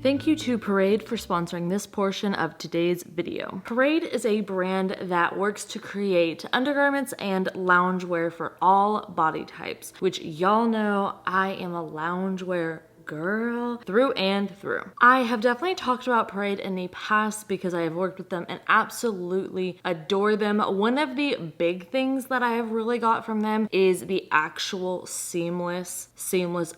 Thank you to Parade for sponsoring this portion of today's video. Parade is a brand that works to create undergarments and loungewear for all body types, which y'all know I am a loungewear girl through and through. I have definitely talked about Parade in the past because I have worked with them and absolutely adore them. One of the big things that I have really got from them is the actual seamless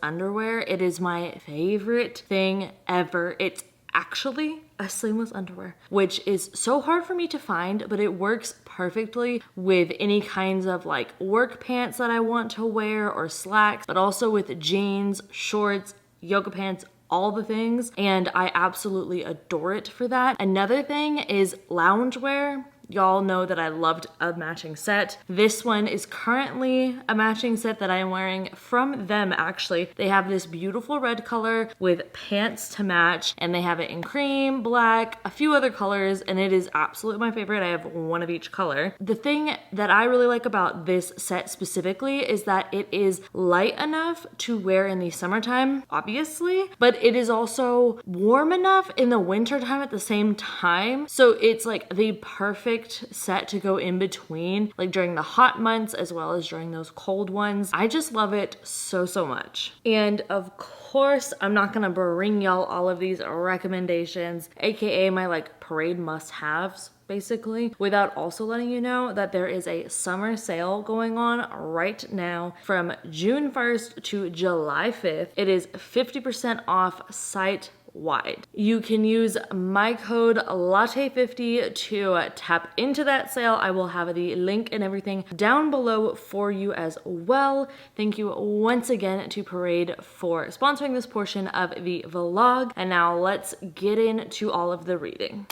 underwear. It is my favorite thing ever. It's actually a seamless underwear, which is so hard for me to find, but it works perfectly with any kinds of like work pants that I want to wear or slacks, but also with jeans, shorts, yoga pants, all the things, and I absolutely adore it for that. Another thing is loungewear. Y'all know that I loved a matching set. This one is currently a matching set that I am wearing from them actually. They have this beautiful red color with pants to match, and they have it in cream, black, a few other colors, and it is absolutely my favorite. I have one of each color. The thing that I really like about this set specifically is that it is light enough to wear in the summertime, obviously, but it is also warm enough in the wintertime at the same time. So it's like the perfect set to go in between, like during the hot months as well as during those cold ones. I just love it so much. And of course, I'm not gonna bring y'all all of these recommendations, aka my like Parade must-haves, basically, without also letting you know that there is a summer sale going on right now from June 1st to July 5th. It is 50% off site wide. You can use my code latte50 to tap into that sale. I will have the link and everything down below for you as well. Thank you once again to Parade for sponsoring this portion of the vlog. And now let's get into all of the reading.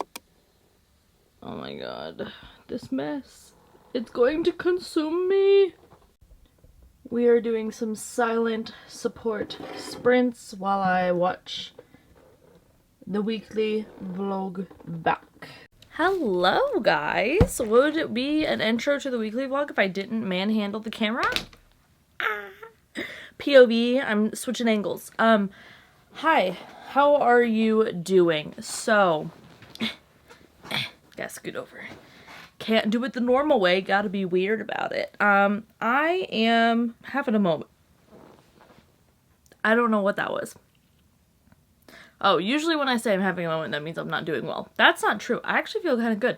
Oh my god, this mess. It's going to consume me. We are doing some silent support sprints while I watch the weekly vlog back. Hello guys! Would it be an intro to the weekly vlog if I didn't manhandle the camera? POV, I'm switching angles. Hi, how are you doing? So, gotta scoot over. Can't do it the normal way, gotta be weird about it. I am having a moment. I don't know what that was. Oh, usually when I say I'm having a moment, that means I'm not doing well. That's not true. I actually feel kind of good.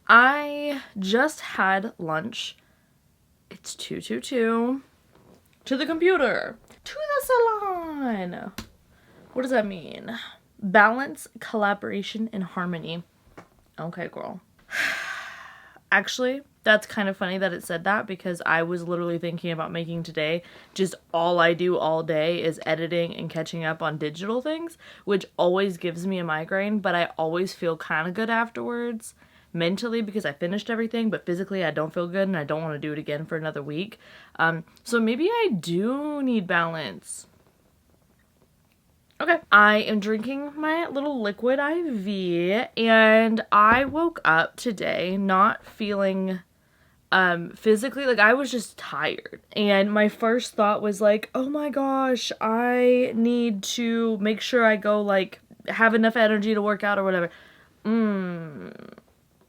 I just had lunch. It's 2:22. To the computer. To the salon. What does that mean? Balance, collaboration, and harmony. Okay, girl. Actually, that's kind of funny that it said that because I was literally thinking about making today just all I do all day is editing and catching up on digital things, which always gives me a migraine, but I always feel kind of good afterwards mentally because I finished everything, but physically I don't feel good and I don't want to do it again for another week. So maybe I do need balance. Okay, I am drinking my little liquid IV and I woke up today not feeling physically, like I was just tired. And my first thought was like, oh my gosh, I need to make sure I go like have enough energy to work out or whatever.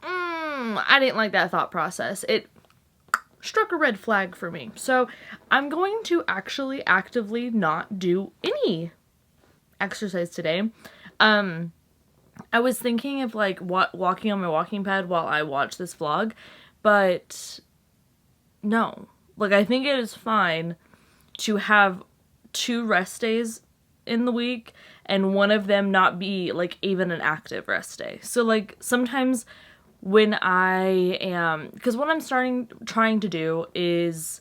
I didn't like that thought process. It struck a red flag for me. So I'm going to actually actively not do any exercise today. I was thinking of like walking on my walking pad while I watch this vlog, but no. Like I think it is fine to have 2 rest days in the week and one of them not be like even an active rest day. So like sometimes when I am, because what I'm trying to do is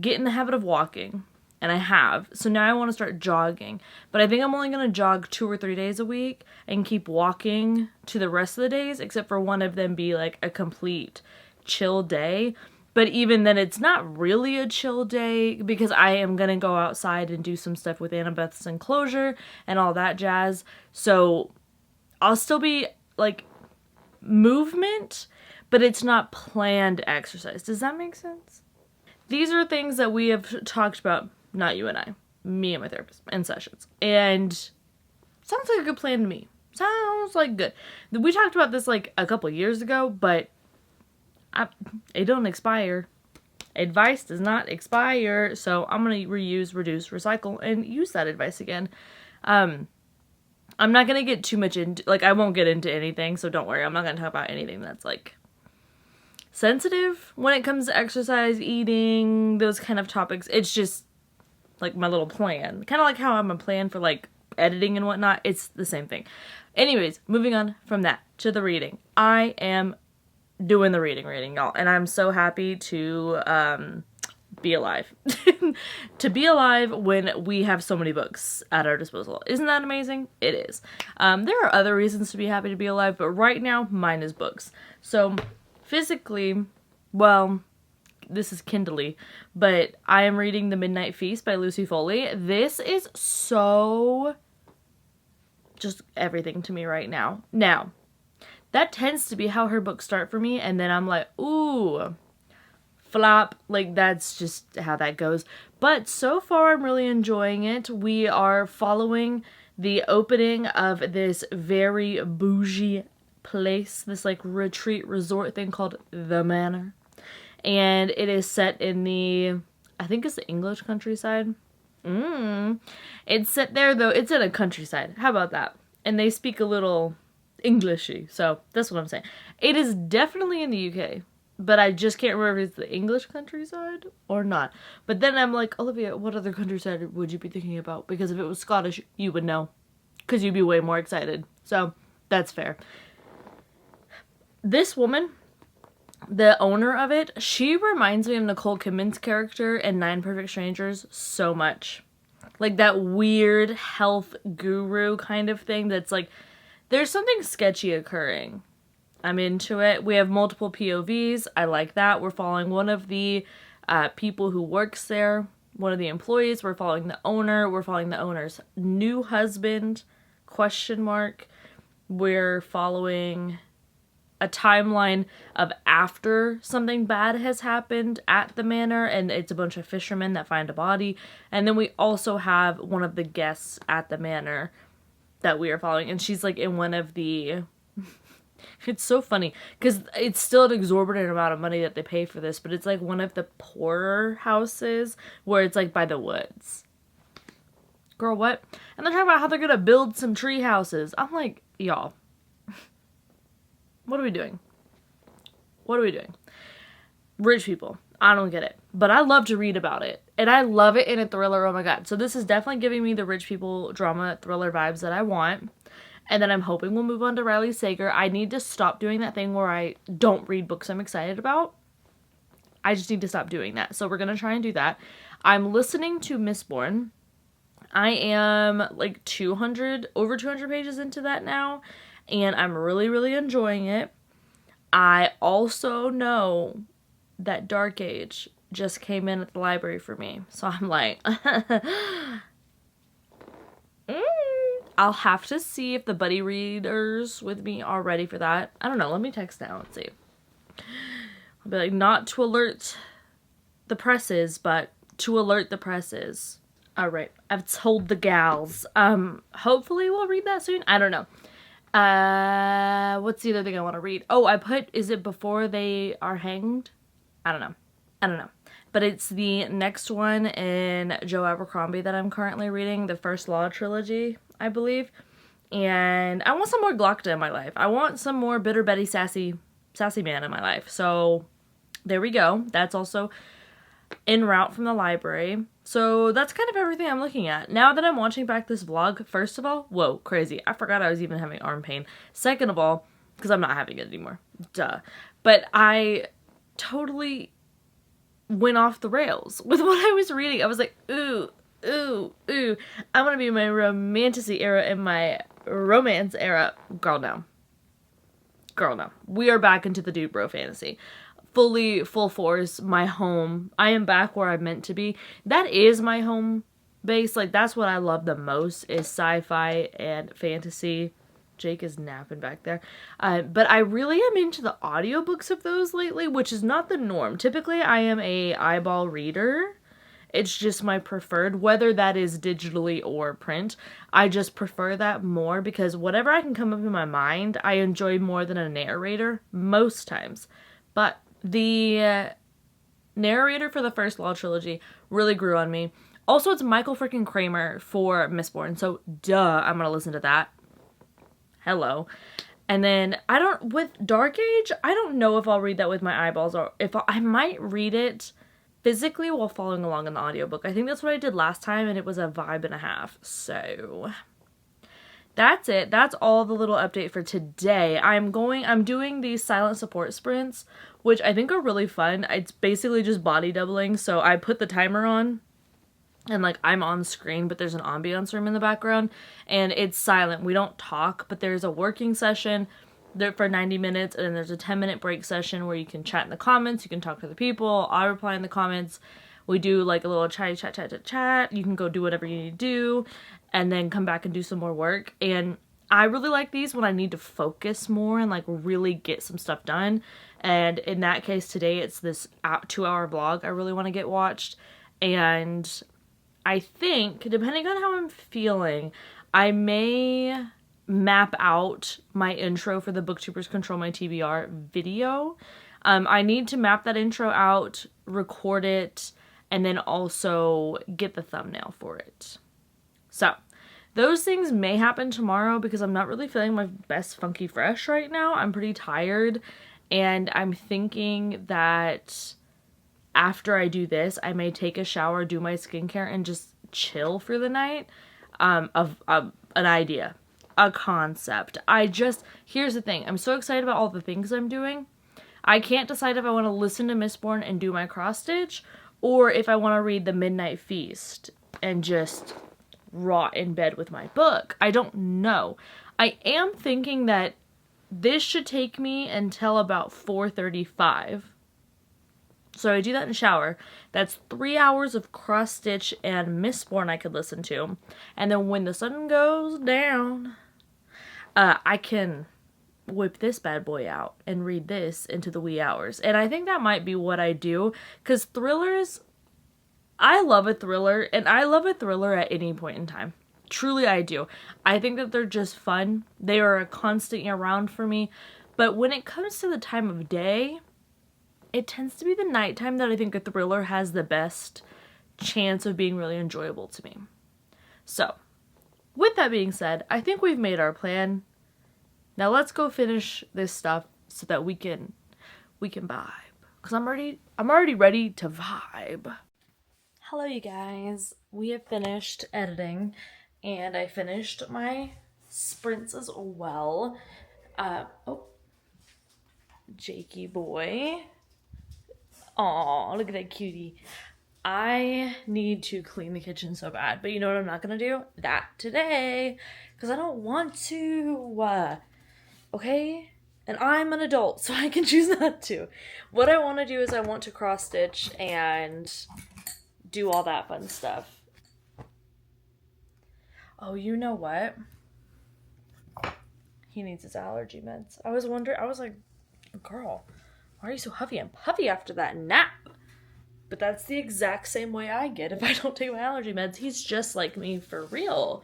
get in the habit of walking. And I have. So now I want to start jogging. But I think I'm only going to jog 2 or 3 days a week and keep walking to the rest of the days, except for one of them be like a complete chill day. But even then, it's not really a chill day because I am going to go outside and do some stuff with Annabeth's enclosure and all that jazz. So I'll still be like movement, but it's not planned exercise. Does that make sense? These are things that we have talked about. Not you and I, me and my therapist in sessions. And Sounds like a good plan to me. Sounds like good. We talked about this like a couple years ago, but it don't expire. Advice does not expire, so I'm going to reuse, reduce, recycle, and use that advice again. I'm not going to get too much into, like, I won't get into anything, so don't worry. I'm not going to talk about anything that's, like, sensitive when it comes to exercise, eating, those kind of topics. It's just, like, my little plan. Kind of like how I'm a plan for, like, editing and whatnot. It's the same thing. Anyways, moving on from that to the reading. I am doing the reading, y'all. And I'm so happy to be alive. To be alive when we have so many books at our disposal. Isn't that amazing? It is. There are other reasons to be happy to be alive, but right now, mine is books. So, physically, well, this is Kindly, but I am reading The Midnight Feast by Lucy Foley. This is so just everything to me right now. Now, that tends to be how her books start for me, and then I'm like, ooh, flop. Like, that's just how that goes. But so far, I'm really enjoying it. We are following the opening of this very bougie place, this, like, retreat resort thing called The Manor. And it is set in the, I think it's the English countryside. It's set there, though. It's in a countryside. How about that? And they speak a little Englishy, so that's what I'm saying. It is definitely in the UK, but I just can't remember if it's the English countryside or not. But then I'm like, Olivia, what other countryside would you be thinking about? Because if it was Scottish, you would know, because you'd be way more excited. So that's fair. This woman, the owner of it, she reminds me of Nicole Kidman's character in 9 Perfect Strangers so much. Like that weird health guru kind of thing that's like, there's something sketchy occurring. I'm into it. We have multiple POVs. I like that. We're following one of the people who works there, one of the employees. We're following the owner. We're following the owner's new husband, ? We're following a timeline of after something bad has happened at the manor, and it's a bunch of fishermen that find a body. And then we also have one of the guests at the manor that we are following, and she's like in one of the it's so funny because it's still an exorbitant amount of money that they pay for this, but it's like one of the poorer houses where it's like by the woods. Girl, what? And they're talking about how they're gonna build some tree houses. I'm like, y'all, what are we doing? What are we doing? Rich people. I don't get it. But I love to read about it. And I love it in a thriller. Oh my god. So this is definitely giving me the rich people drama thriller vibes that I want. And then I'm hoping we'll move on to Riley Sager. I need to stop doing that thing where I don't read books I'm excited about. I just need to stop doing that. So we're going to try and do that. I'm listening to Mistborn. I am like over 200 pages into that now. And I'm really, really enjoying it. I also know that Dark Age just came in at the library for me. So I'm like, I'll have to see if the buddy readers with me are ready for that. I don't know. Let me text now and see. I'll be like, not to alert the presses, but to alert the presses. All right. I've told the gals. Hopefully we'll read that soon. I don't know. What's the other thing I want to read? Oh, is it Before They Are Hanged? I don't know. But it's the next one in Joe Abercrombie that I'm currently reading, the First Law trilogy, I believe. And I want some more Glockta in my life. I want some more Bitter Betty sassy man in my life. So there we go. That's also en route from the library. So that's kind of everything I'm looking at. Now that I'm watching back this vlog, first of all, whoa, crazy. I forgot I was even having arm pain. Second of all, because I'm not having it anymore. Duh. But I totally went off the rails with what I was reading. I was like, ooh. I want to be in my romantasy era and my romance era. Girl, no. We are back into the dude bro fantasy. Full force, my home. I am back where I'm meant to be. That is my home base. Like, that's what I love the most is sci-fi and fantasy. Jake is napping back there. But I really am into the audiobooks of those lately, which is not the norm. Typically, I am a eyeball reader. It's just my preferred, whether that is digitally or print. I just prefer that more because whatever I can come up in my mind, I enjoy more than a narrator most times. But the narrator for the first Law trilogy really grew on me. Also, it's Michael freaking Kramer for Mistborn, so duh, I'm gonna listen to that. Hello. And then with Dark Age, I don't know if I'll read that with my eyeballs or if I might read it physically while following along in the audiobook. I think that's what I did last time, and it was a vibe and a half. So that's it. That's all the little update for today. I'm doing these silent support sprints, which I think are really fun. It's basically just body doubling. So I put the timer on and like I'm on screen, but there's an ambience room in the background and it's silent. We don't talk, but there's a working session there for 90 minutes and then there's a 10-minute break session where you can chat in the comments, you can talk to the people, I reply in the comments. We do like a little chat. You can go do whatever you need to do and then come back and do some more work. And I really like these when I need to focus more and like really get some stuff done. And in that case today, it's this 2-hour vlog I really want to get watched. And I think, depending on how I'm feeling, I may map out my intro for the Booktubers Control My TBR video. I need to map that intro out, record it, and then also get the thumbnail for it. So, those things may happen tomorrow because I'm not really feeling my best funky fresh right now. I'm pretty tired, and I'm thinking that after I do this, I may take a shower, do my skincare, and just chill for the night. An idea, a concept. Here's the thing. I'm so excited about all the things I'm doing. I can't decide if I want to listen to Mistborn and do my cross stitch, or if I want to read The Midnight Feast and just rot in bed with my book. I don't know. I am thinking that this should take me until about 4:35. So I do that in the shower. That's 3 hours of cross stitch and Mistborn I could listen to. And then when the sun goes down, I can whip this bad boy out and read this into the wee hours. And I think that might be what I do, because thrillers, I love a thriller, and I love a thriller at any point in time. Truly I do. I think that they're just fun. They are a constant year-round for me. But when it comes to the time of day, it tends to be the nighttime that I think a thriller has the best chance of being really enjoyable to me. So, with that being said, I think we've made our plan. Now let's go finish this stuff so that we can vibe. Because I'm already ready to vibe. Hello you guys. We have finished editing and I finished my sprints as well. Jakey boy. Aw, look at that cutie. I need to clean the kitchen so bad, but you know what I'm not gonna do? That today, because I don't want to. Okay? And I'm an adult, so I can choose not to. What I want to do is I want to cross stitch and do all that fun stuff. Oh, you know what? He needs his allergy meds. I was like, girl, why are you so huffy and puffy after that nap? But that's the exact same way I get if I don't take my allergy meds. He's just like me for real.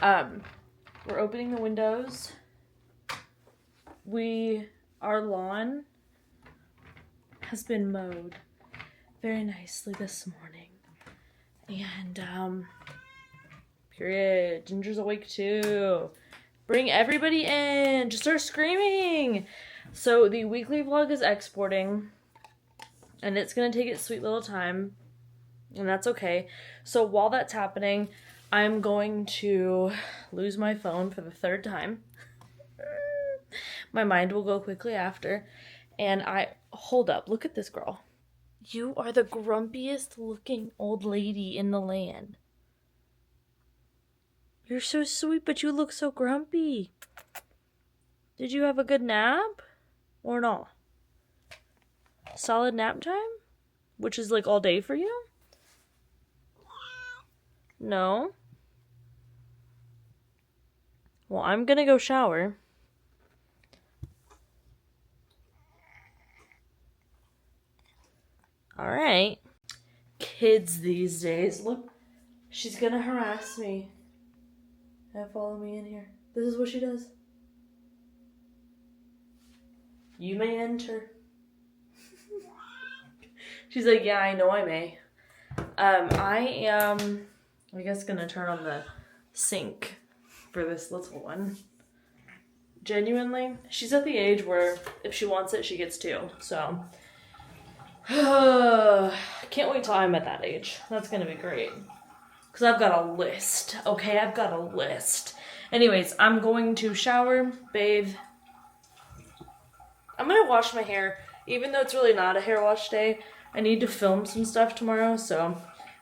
We're opening the windows. Our lawn has been mowed very nicely this morning. And, period. Ginger's awake too. Bring everybody in. Just start screaming. So the weekly vlog is exporting. And it's going to take its sweet little time. And that's okay. So while that's happening, I'm going to lose my phone for the 3rd time. My mind will go quickly after. And hold up, look at this girl. You are the grumpiest looking old lady in the land. You're so sweet, but you look so grumpy. Did you have a good nap? Or not? Solid nap time? Which is like all day for you? No? Well, I'm gonna go shower. Alright. kids these days. Look, she's gonna harass me. Follow me in here. This is what she does. You may enter. She's like, yeah, I know I may. I am, I guess, gonna turn on the sink for this little one. Genuinely, she's at the age where if she wants it, she gets to. So, can't wait till I'm at that age. That's gonna be great. Because I've got a list, okay? I've got a list. Anyways, I'm going to shower, bathe. I'm gonna wash my hair, even though it's really not a hair wash day. I need to film some stuff tomorrow, so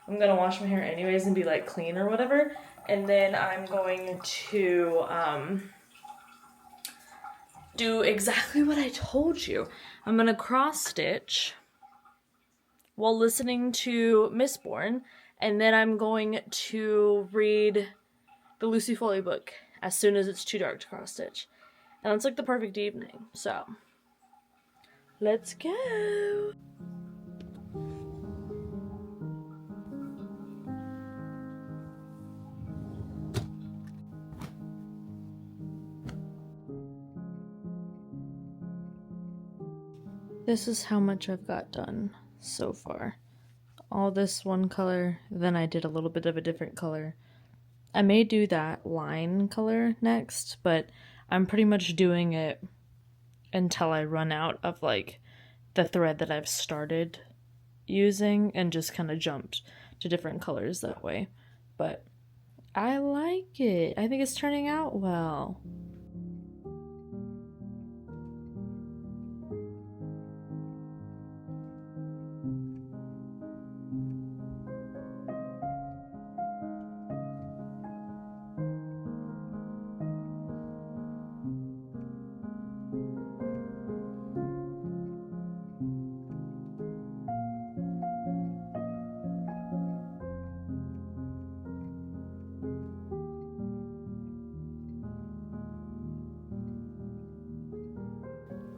I'm gonna wash my hair anyways and be like clean or whatever. And then I'm going to do exactly what I told you. I'm gonna cross stitch while listening to Mistborn, and then I'm going to read the Lucy Foley book as soon as it's too dark to cross stitch. And it's like the perfect evening, so let's go. This is how much I've got done so far. All this one color, then I did a little bit of a different color. I may do that line color next, but I'm pretty much doing it until I run out of like the thread that I've started using and just kind of jumped to different colors that way. But I like it. I think it's turning out well.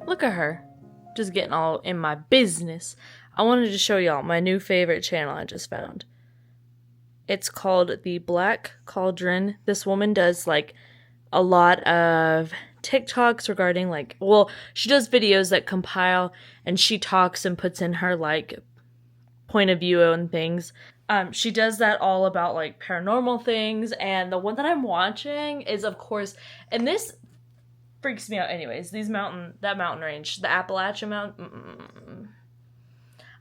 Look at her, just getting all in my business. I wanted to show y'all my new favorite channel I just found. It's called The Black Cauldron. This woman does like a lot of TikToks regarding like, well, she does videos that compile and she talks and puts in her like point of view and things. She does that all about like paranormal things, and the one that I'm watching is, of course, and this freaks me out anyways, that mountain range, the Appalachian Mountain.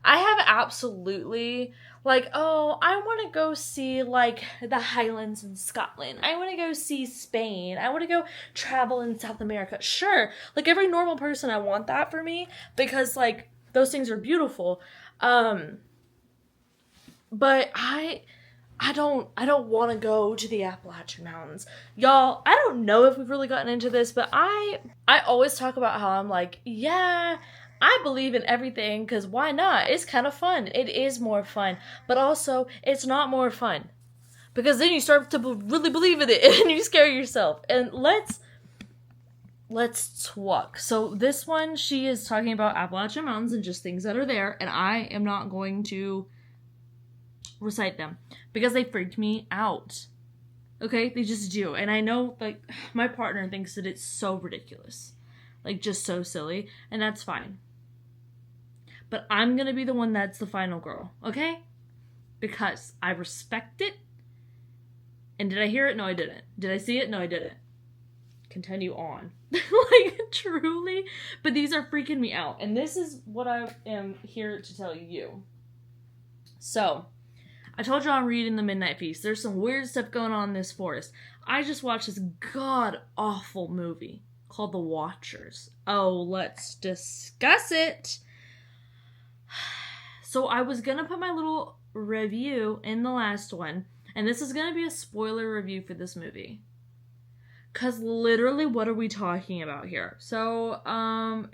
I have absolutely, like, oh, I want to go see, like, the Highlands in Scotland. I want to go see Spain. I want to go travel in South America. Sure, like, every normal person, I want that for me, because, like, those things are beautiful. But I don't want to go to the Appalachian Mountains. Y'all, I don't know if we've really gotten into this, but I always talk about how I'm like, yeah, I believe in everything, because why not? It's kind of fun. It is more fun. But also, it's not more fun. Because then you start to really believe in it, and you scare yourself. And let's talk. So this one, she is talking about Appalachian Mountains and just things that are there, and I am not going to recite them because they freaked me out. Okay, they just do. And I know, like, my partner thinks that it's so ridiculous, like, just so silly, and that's fine. But I'm gonna be the one that's the final girl, okay? Because I respect it. And did I hear it? No, I didn't. Did I see it? No, I didn't. Continue on. Like, truly. But these are freaking me out. And this is what I am here to tell you. So, I told you I'm reading The Midnight Feast. There's some weird stuff going on in this forest. I just watched this god-awful movie called The Watchers. Oh, let's discuss it. So I was going to put my little review in the last one, and this is going to be a spoiler review for this movie. Because literally, what are we talking about here? So,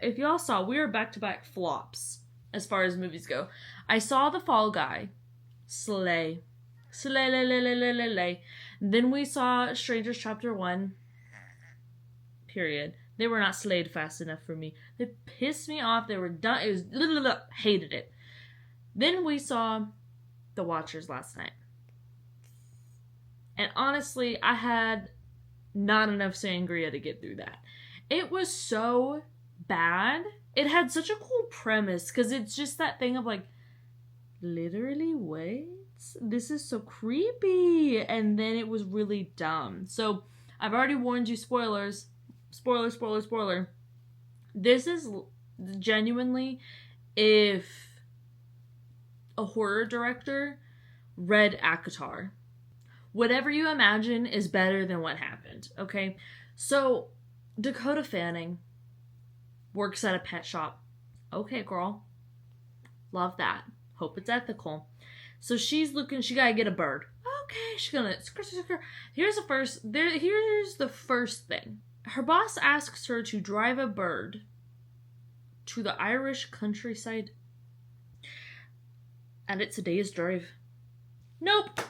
if y'all saw, we were back-to-back flops as far as movies go. I saw The Fall Guy. Slay. Slay. Then we saw Strangers Chapter 1. Period. They were not slayed fast enough for me. They pissed me off. They were done. It was hated it. Then we saw The Watchers last night. And honestly, I had not enough sangria to get through that. It was so bad. It had such a cool premise, because it's just that thing of like, literally, wait? This is so creepy. And then it was really dumb. So, I've already warned you, spoilers. Spoiler, spoiler, spoiler. This is genuinely, if a horror director read ACOTAR, whatever you imagine is better than what happened, okay? So, Dakota Fanning works at a pet shop. Okay, girl. Love that. Hope it's ethical. So she's looking, she gotta get a bird. Okay, she's gonna, here's the first thing. Her boss asks her to drive a bird to the Irish countryside. And it's a day's drive. Nope.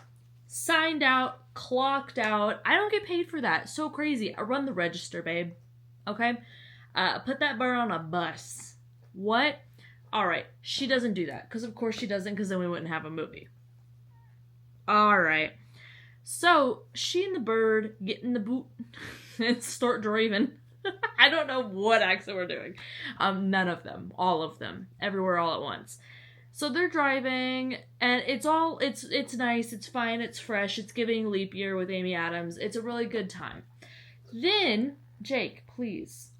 Signed out, clocked out. I don't get paid for that. So crazy. I run the register, babe. Okay? Put that bird on a bus. What? Alright, she doesn't do that. Because of course she doesn't, because then we wouldn't have a movie. Alright. So, she and the bird get in the boot and start driving. I don't know what accent we're doing. None of them. All of them. Everywhere all at once. So they're driving, and it's nice, it's fine, it's fresh, it's giving Leap Year with Amy Adams. It's a really good time. Then, Jake, please.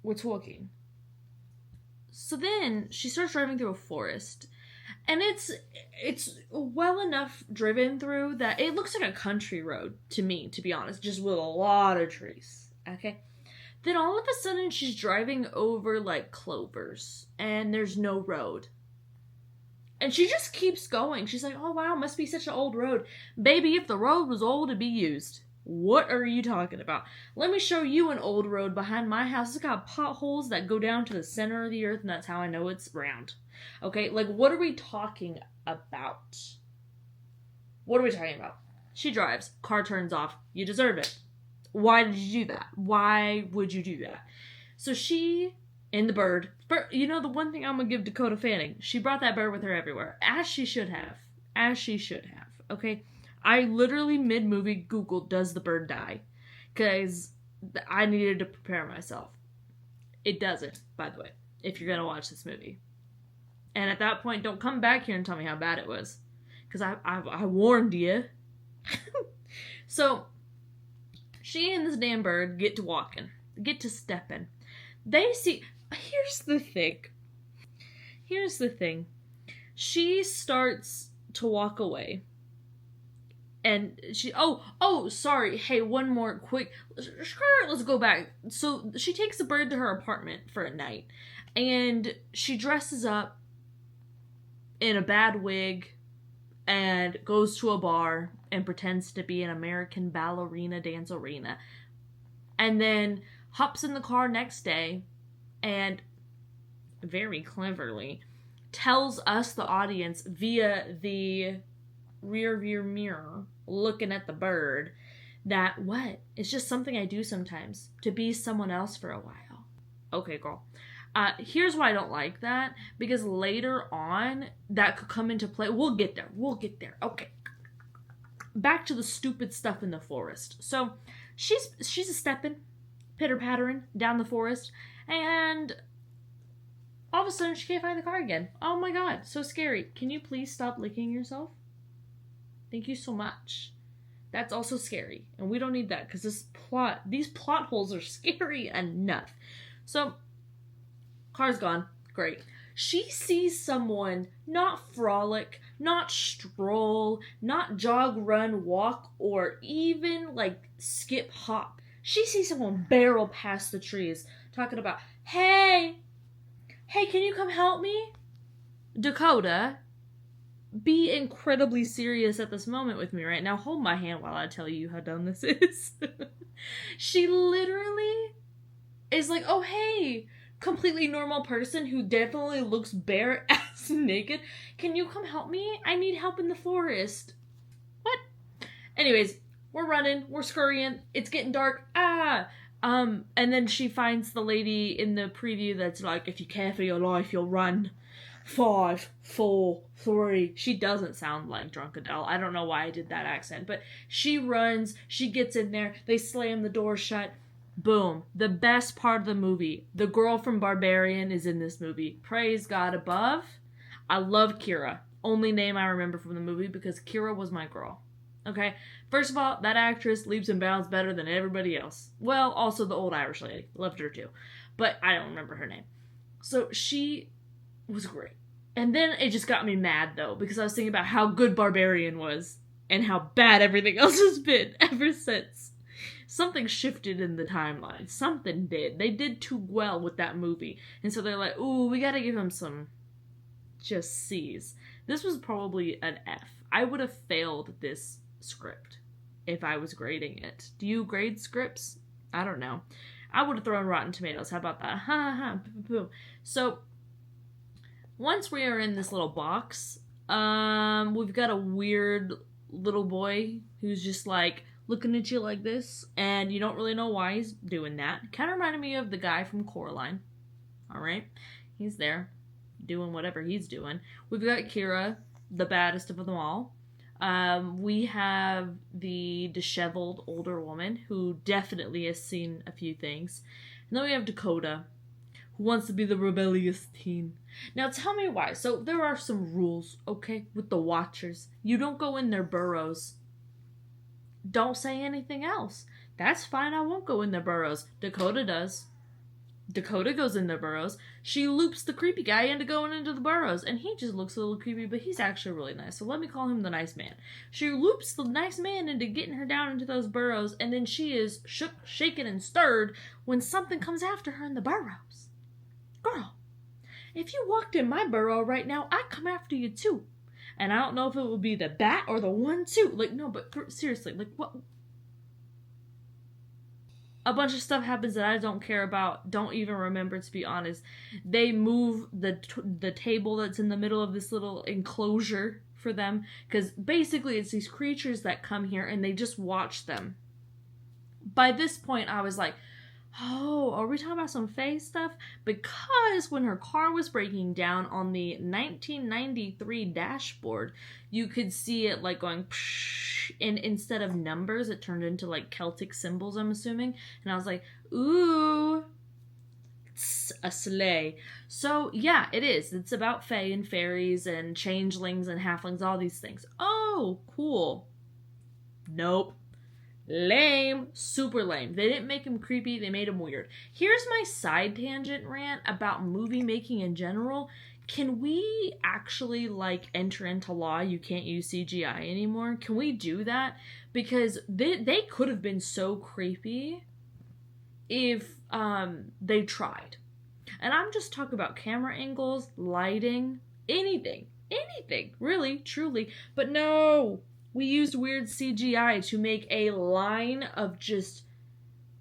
We're talking. So then, she starts driving through a forest. And it's well enough driven through that it looks like a country road to me, to be honest, just with a lot of trees. Okay? Then all of a sudden, she's driving over, like, clovers, and there's no road. And she just keeps going. She's like, oh wow, must be such an old road. Baby, if the road was old, it'd be used. What are you talking about? Let me show you an old road behind my house. It's got potholes that go down to the center of the earth, and that's how I know it's round. Okay, like, what are we talking about? What are we talking about? She drives. Car turns off. You deserve it. Why did you do that? Why would you do that? So she... in the bird. You know, the one thing I'm going to give Dakota Fanning, she brought that bird with her everywhere. As she should have. As she should have. Okay? I literally, mid-movie, Googled, does the bird die? Because I needed to prepare myself. It doesn't, by the way, if you're going to watch this movie. And at that point, don't come back here and tell me how bad it was. Because I warned you. So, she and this damn bird get to walking. Get to stepping. They see... Here's the thing. She starts to walk away. And she... Oh, sorry. Hey, one more quick... Let's go back. So, she takes the bird to her apartment for a night. And she dresses up in a bad wig and goes to a bar and pretends to be an American ballerina dance arena. And then hops in the car next day and very cleverly tells us, the audience, via the rear view mirror looking at the bird, that what? It's just something I do sometimes, to be someone else for a while. Okay, girl. Here's why I don't like that, because later on, that could come into play. We'll get there. Okay. Back to the stupid stuff in the forest. So, she's a stepping, pitter-pattering down the forest, and all of a sudden she can't find the car again. Oh my god, so scary. Can you please stop licking yourself? Thank you so much. That's also scary, and we don't need that, because these plot holes are scary enough. So, car's gone. Great. She sees someone not frolic, not stroll, not jog, run, walk, or even, like, skip, hop. She sees someone barrel past the trees, talking about, hey, can you come help me? Dakota, be incredibly serious at this moment with me right now. Hold my hand while I tell you how dumb this is. She literally is like, oh, hey, completely normal person who definitely looks bare ass naked. Can you come help me? I need help in the forest. What? Anyways, we're running, we're scurrying, it's getting dark. And then she finds the lady in the preview that's like, if you care for your life, you'll run. 5, 4, 3. She doesn't sound like drunk Adele. I don't know why I did that accent, but she runs, she gets in there, they slam the door shut. Boom. The best part of the movie. The girl from Barbarian is in this movie. Praise God above. I love Kira. Only name I remember from the movie because Kira was my girl. Okay? First of all, that actress leaps and bounds better than everybody else. Well, also the old Irish lady. Loved her too. But I don't remember her name. So she was great. And then it just got me mad though because I was thinking about how good Barbarian was and how bad everything else has been ever since. Something shifted in the timeline. Something did. They did too well with that movie. And so they're like, ooh, we gotta give him some just C's. This was probably an F. I would have failed this script if I was grading it. Do you grade scripts? I don't know. I would have thrown Rotten Tomatoes. How about that? Ha ha ha. Boom. So, once we are in this little box, we've got a weird little boy who's just like, looking at you like this, and you don't really know why he's doing that. Kind of reminded me of the guy from Coraline. Alright? He's there, doing whatever he's doing. We've got Kira, the baddest of them all. We have the disheveled older woman, who definitely has seen a few things. And then we have Dakota, who wants to be the rebellious teen. Now tell me why. So there are some rules, okay, with the Watchers. You don't go in their burrows. Don't say anything else. That's fine, I won't go in their burrows. Dakota does. Dakota goes in their burrows. She loops the creepy guy into going into the burrows. And he just looks a little creepy, but he's actually really nice. So let me call him the nice man. She loops the nice man into getting her down into those burrows. And then she is shook, shaken, and stirred when something comes after her in the burrows. Girl, if you walked in my burrow right now, I'd come after you too. And I don't know if it would be the bat or the 1-2. Like, no, but seriously, like, what? A bunch of stuff happens that I don't care about, don't even remember, to be honest. They move the table that's in the middle of this little enclosure for them. Because basically it's these creatures that come here and they just watch them. By this point, I was like, oh, are we talking about some Faye stuff? Because when her car was breaking down on the 1993 dashboard, you could see it like going psh, and instead of numbers, it turned into like Celtic symbols, I'm assuming. And I was like, ooh, it's a sleigh. So yeah, it is. It's about Fae and fairies and changelings and halflings, all these things. Oh, cool. Nope. Lame. Super lame. They didn't make him creepy, they made him weird. Here's my side tangent rant about movie making in general. Can we actually, like, enter into law you can't use CGI anymore? Can we do that? Because they could have been so creepy if they tried. And I'm just talking about camera angles, lighting, anything, really, truly. But no! We used weird CGI to make a line of just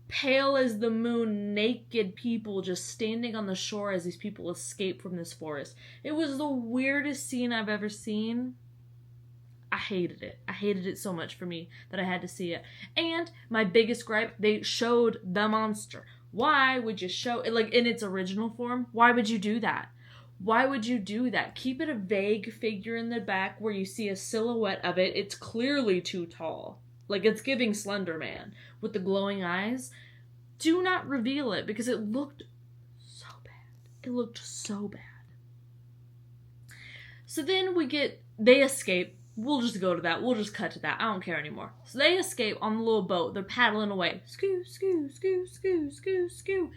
pale as the moon, naked people just standing on the shore as these people escape from this forest. It was the weirdest scene I've ever seen. I hated it. I hated it so much for me that I had to see it. And my biggest gripe, they showed the monster. Why would you show it, like, in its original form? Why would you do that? Why would you do that? Keep it a vague figure in the back where you see a silhouette of it. It's clearly too tall. Like, it's giving Slender Man with the glowing eyes. Do not reveal it because it looked so bad. It looked so bad. So then they escape. We'll just go to that. We'll just cut to that. I don't care anymore. So they escape on the little boat. They're paddling away. Skoo, skoo, skoo, skoo, skoo, skoo.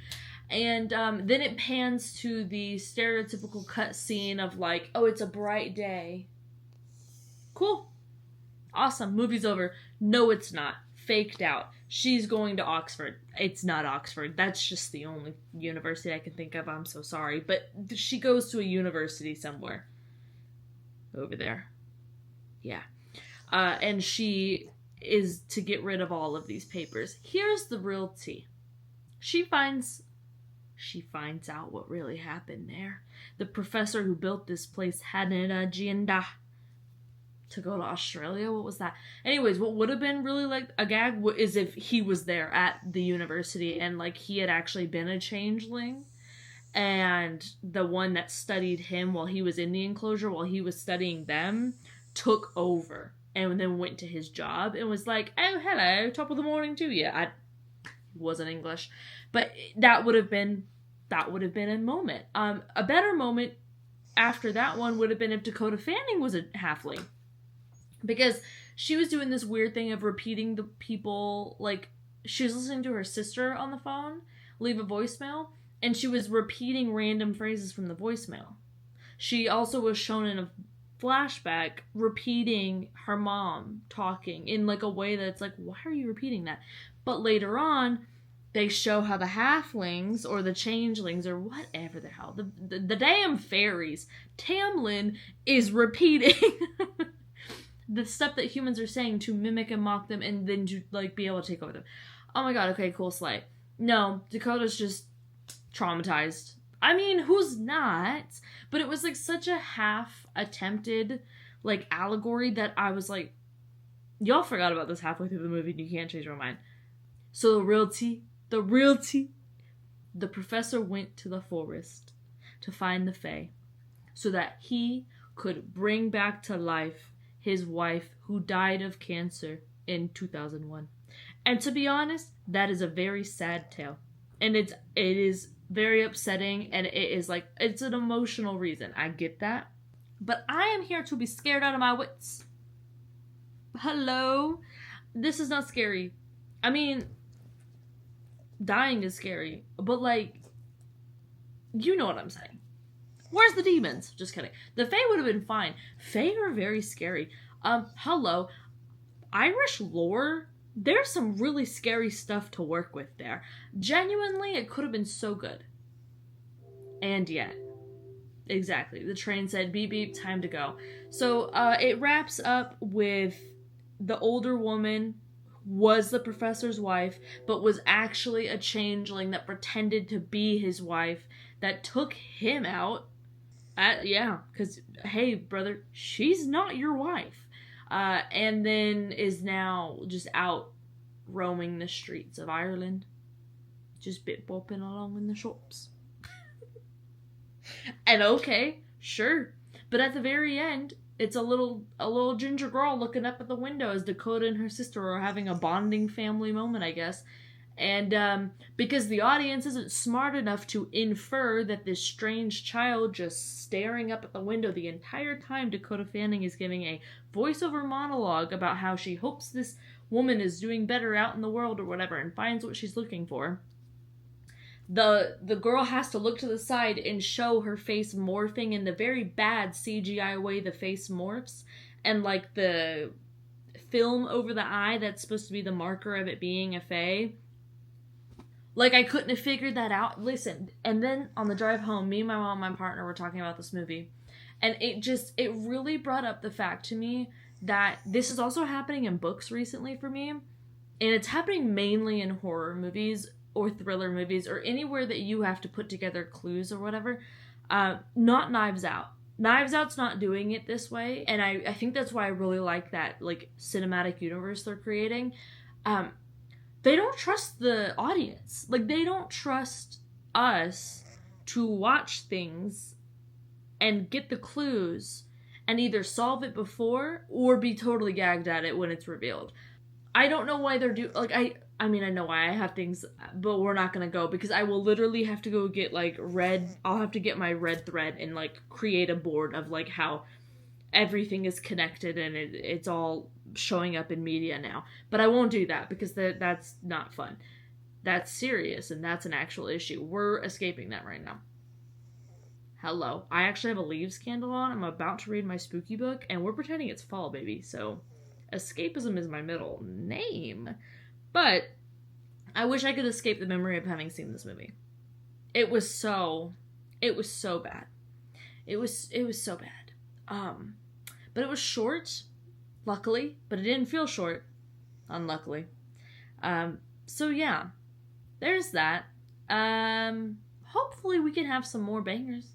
And then it pans to the stereotypical cut scene of like, oh, it's a bright day. Cool. Awesome. Movie's over. No, it's not. Faked out. She's going to Oxford. It's not Oxford. That's just the only university I can think of. I'm so sorry. But she goes to a university somewhere. Over there. Yeah. And she is to get rid of all of these papers. Here's the real tea. She finds out what really happened there. The professor who built this place had an agenda to go to Australia. What was that? Anyways, what would have been really like a gag is if he was there at the university and like he had actually been a changeling and the one that studied him while he was in the enclosure, while he was studying them, took over and then went to his job and was like, oh, hello, top of the morning to you. I wasn't English, but that would have been a moment. A better moment after that one would have been if Dakota Fanning was a halfling, because she was doing this weird thing of repeating the people, like, she was listening to her sister on the phone leave a voicemail, and she was repeating random phrases from the voicemail. She also was shown in a flashback repeating her mom talking in like a way that's like, why are you repeating that? But later on, they show how the halflings or the changelings or whatever the hell, the damn fairies, Tamlin is repeating the stuff that humans are saying to mimic and mock them and then to like be able to take over them. Oh my god, okay, cool, slay. No, Dakota's just traumatized. I mean, who's not? But it was like such a half attempted like allegory that I was like, y'all forgot about this halfway through the movie and you can't change my mind. So the real tea, the professor went to the forest to find the Fae so that he could bring back to life his wife who died of cancer in 2001. And to be honest, that is a very sad tale. And it is very upsetting, and it is like, it's an emotional reason. I get that. But I am here to be scared out of my wits. Hello? This is not scary. I mean, dying is scary, but like, you know what I'm saying. Where's the demons? Just kidding. The Fae would have been fine. Fae are very scary. Hello. Irish lore, there's some really scary stuff to work with there. Genuinely, it could have been so good. And yet. Exactly. The train said, beep beep, time to go. So, it wraps up with the older woman was the professor's wife, but was actually a changeling that pretended to be his wife, that took him out. Yeah, because, hey, brother, she's not your wife. And then is now just out roaming the streets of Ireland. Just bit-bopping along in the shops. And okay, sure. But at the very end, it's a little ginger girl looking up at the window as Dakota and her sister are having a bonding family moment, I guess. And because the audience isn't smart enough to infer that this strange child just staring up at the window the entire time Dakota Fanning is giving a voiceover monologue about how she hopes this woman is doing better out in the world or whatever and finds what she's looking for. The girl has to look to the side and show her face morphing in the very bad CGI way the face morphs, and like the film over the eye that's supposed to be the marker of it being a fae. Like, I couldn't have figured that out. Listen, and then on the drive home, me, my mom, and my partner were talking about this movie, and it really brought up the fact to me that this is also happening in books recently for me, and it's happening mainly in horror movies or thriller movies or anywhere that you have to put together clues or whatever. Not Knives Out. Knives Out's not doing it this way, and I think that's why I really like that, like, cinematic universe they're creating. They don't trust the audience. Like, they don't trust us to watch things and get the clues and either solve it before or be totally gagged at it when it's revealed. I don't know why they're like, I mean, I know why I have things, but we're not gonna go, because I will literally have to go get, like, I'll have to get my red thread and, like, create a board of, like, how everything is connected and it's all showing up in media now. But I won't do that, because that's not fun. That's serious, and that's an actual issue. We're escaping that right now. Hello. I actually have a leaves candle on. I'm about to read my spooky book, and we're pretending it's fall, baby, so escapism is my middle name. But I wish I could escape the memory of having seen this movie. It was so bad. It was so bad. But it was short, luckily, but it didn't feel short, unluckily. So yeah, there's that. Hopefully we can have some more bangers.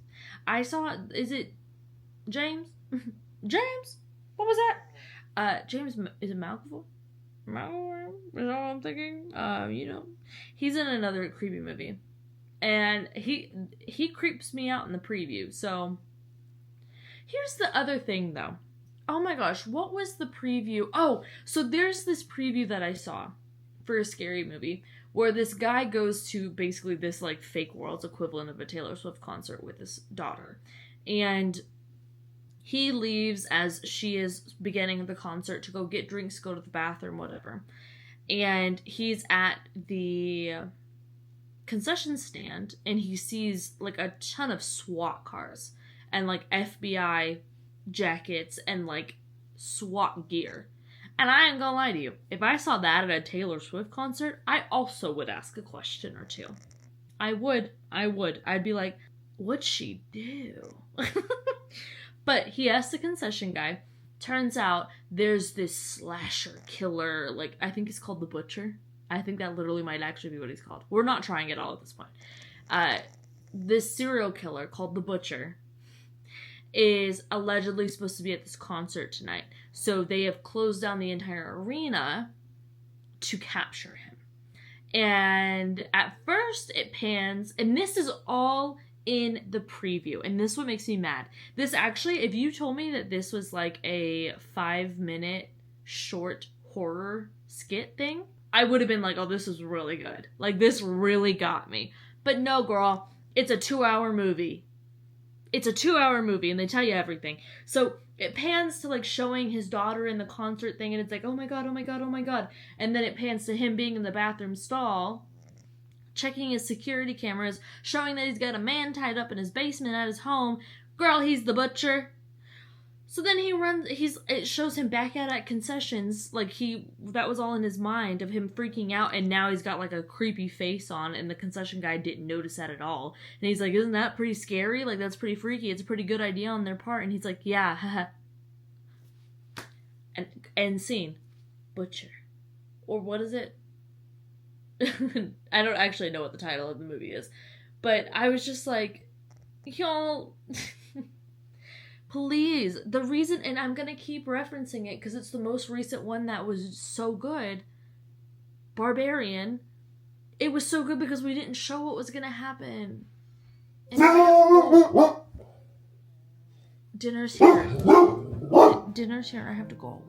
I saw, is it James? James? What was that? James, is it Malcolm? Is that what I'm thinking? He's in another creepy movie. And he creeps me out in the preview. So here's the other thing though. Oh my gosh, what was the preview? Oh, so there's this preview that I saw for a scary movie where this guy goes to basically this like fake world's equivalent of a Taylor Swift concert with his daughter. And he leaves as she is beginning the concert to go get drinks, go to the bathroom, whatever. And he's at the concession stand and he sees like a ton of SWAT cars and like FBI jackets and like SWAT gear. And I ain't gonna lie to you, if I saw that at a Taylor Swift concert, I also would ask a question or two. I would. I'd be like, what'd she do? But he asked the concession guy. Turns out there's this slasher killer, like I think he's called the Butcher. I think that literally might actually be what he's called. We're not trying it all at this point. This serial killer called the Butcher is allegedly supposed to be at this concert tonight. So they have closed down the entire arena to capture him. And at first it pans, and this is all in the preview, and this is what makes me mad. This actually, if you told me that this was like a 5-minute short horror skit thing, I would have been like, oh, this is really good. Like, this really got me. But no, girl, it's a 2-hour movie. It's a 2-hour movie, and they tell you everything. So it pans to like showing his daughter in the concert thing, and it's like, oh my god, oh my god, oh my god. And then it pans to him being in the bathroom stall, checking his security cameras, showing that he's got a man tied up in his basement at his home. Girl, he's the Butcher. So then it shows him back out at concessions, like that was all in his mind of him freaking out, and now he's got like a creepy face on, and the concession guy didn't notice that at all. And he's like, isn't that pretty scary? Like, that's pretty freaky. It's a pretty good idea on their part. And he's like, yeah, haha. And end scene. Butcher. Or what is it? I don't actually know what the title of the movie is. But I was just like, y'all... Please, the reason, and I'm going to keep referencing it because it's the most recent one that was so good, Barbarian. It was so good because we didn't show what was going to happen. And dinner's here. Dinner's here, I have to go.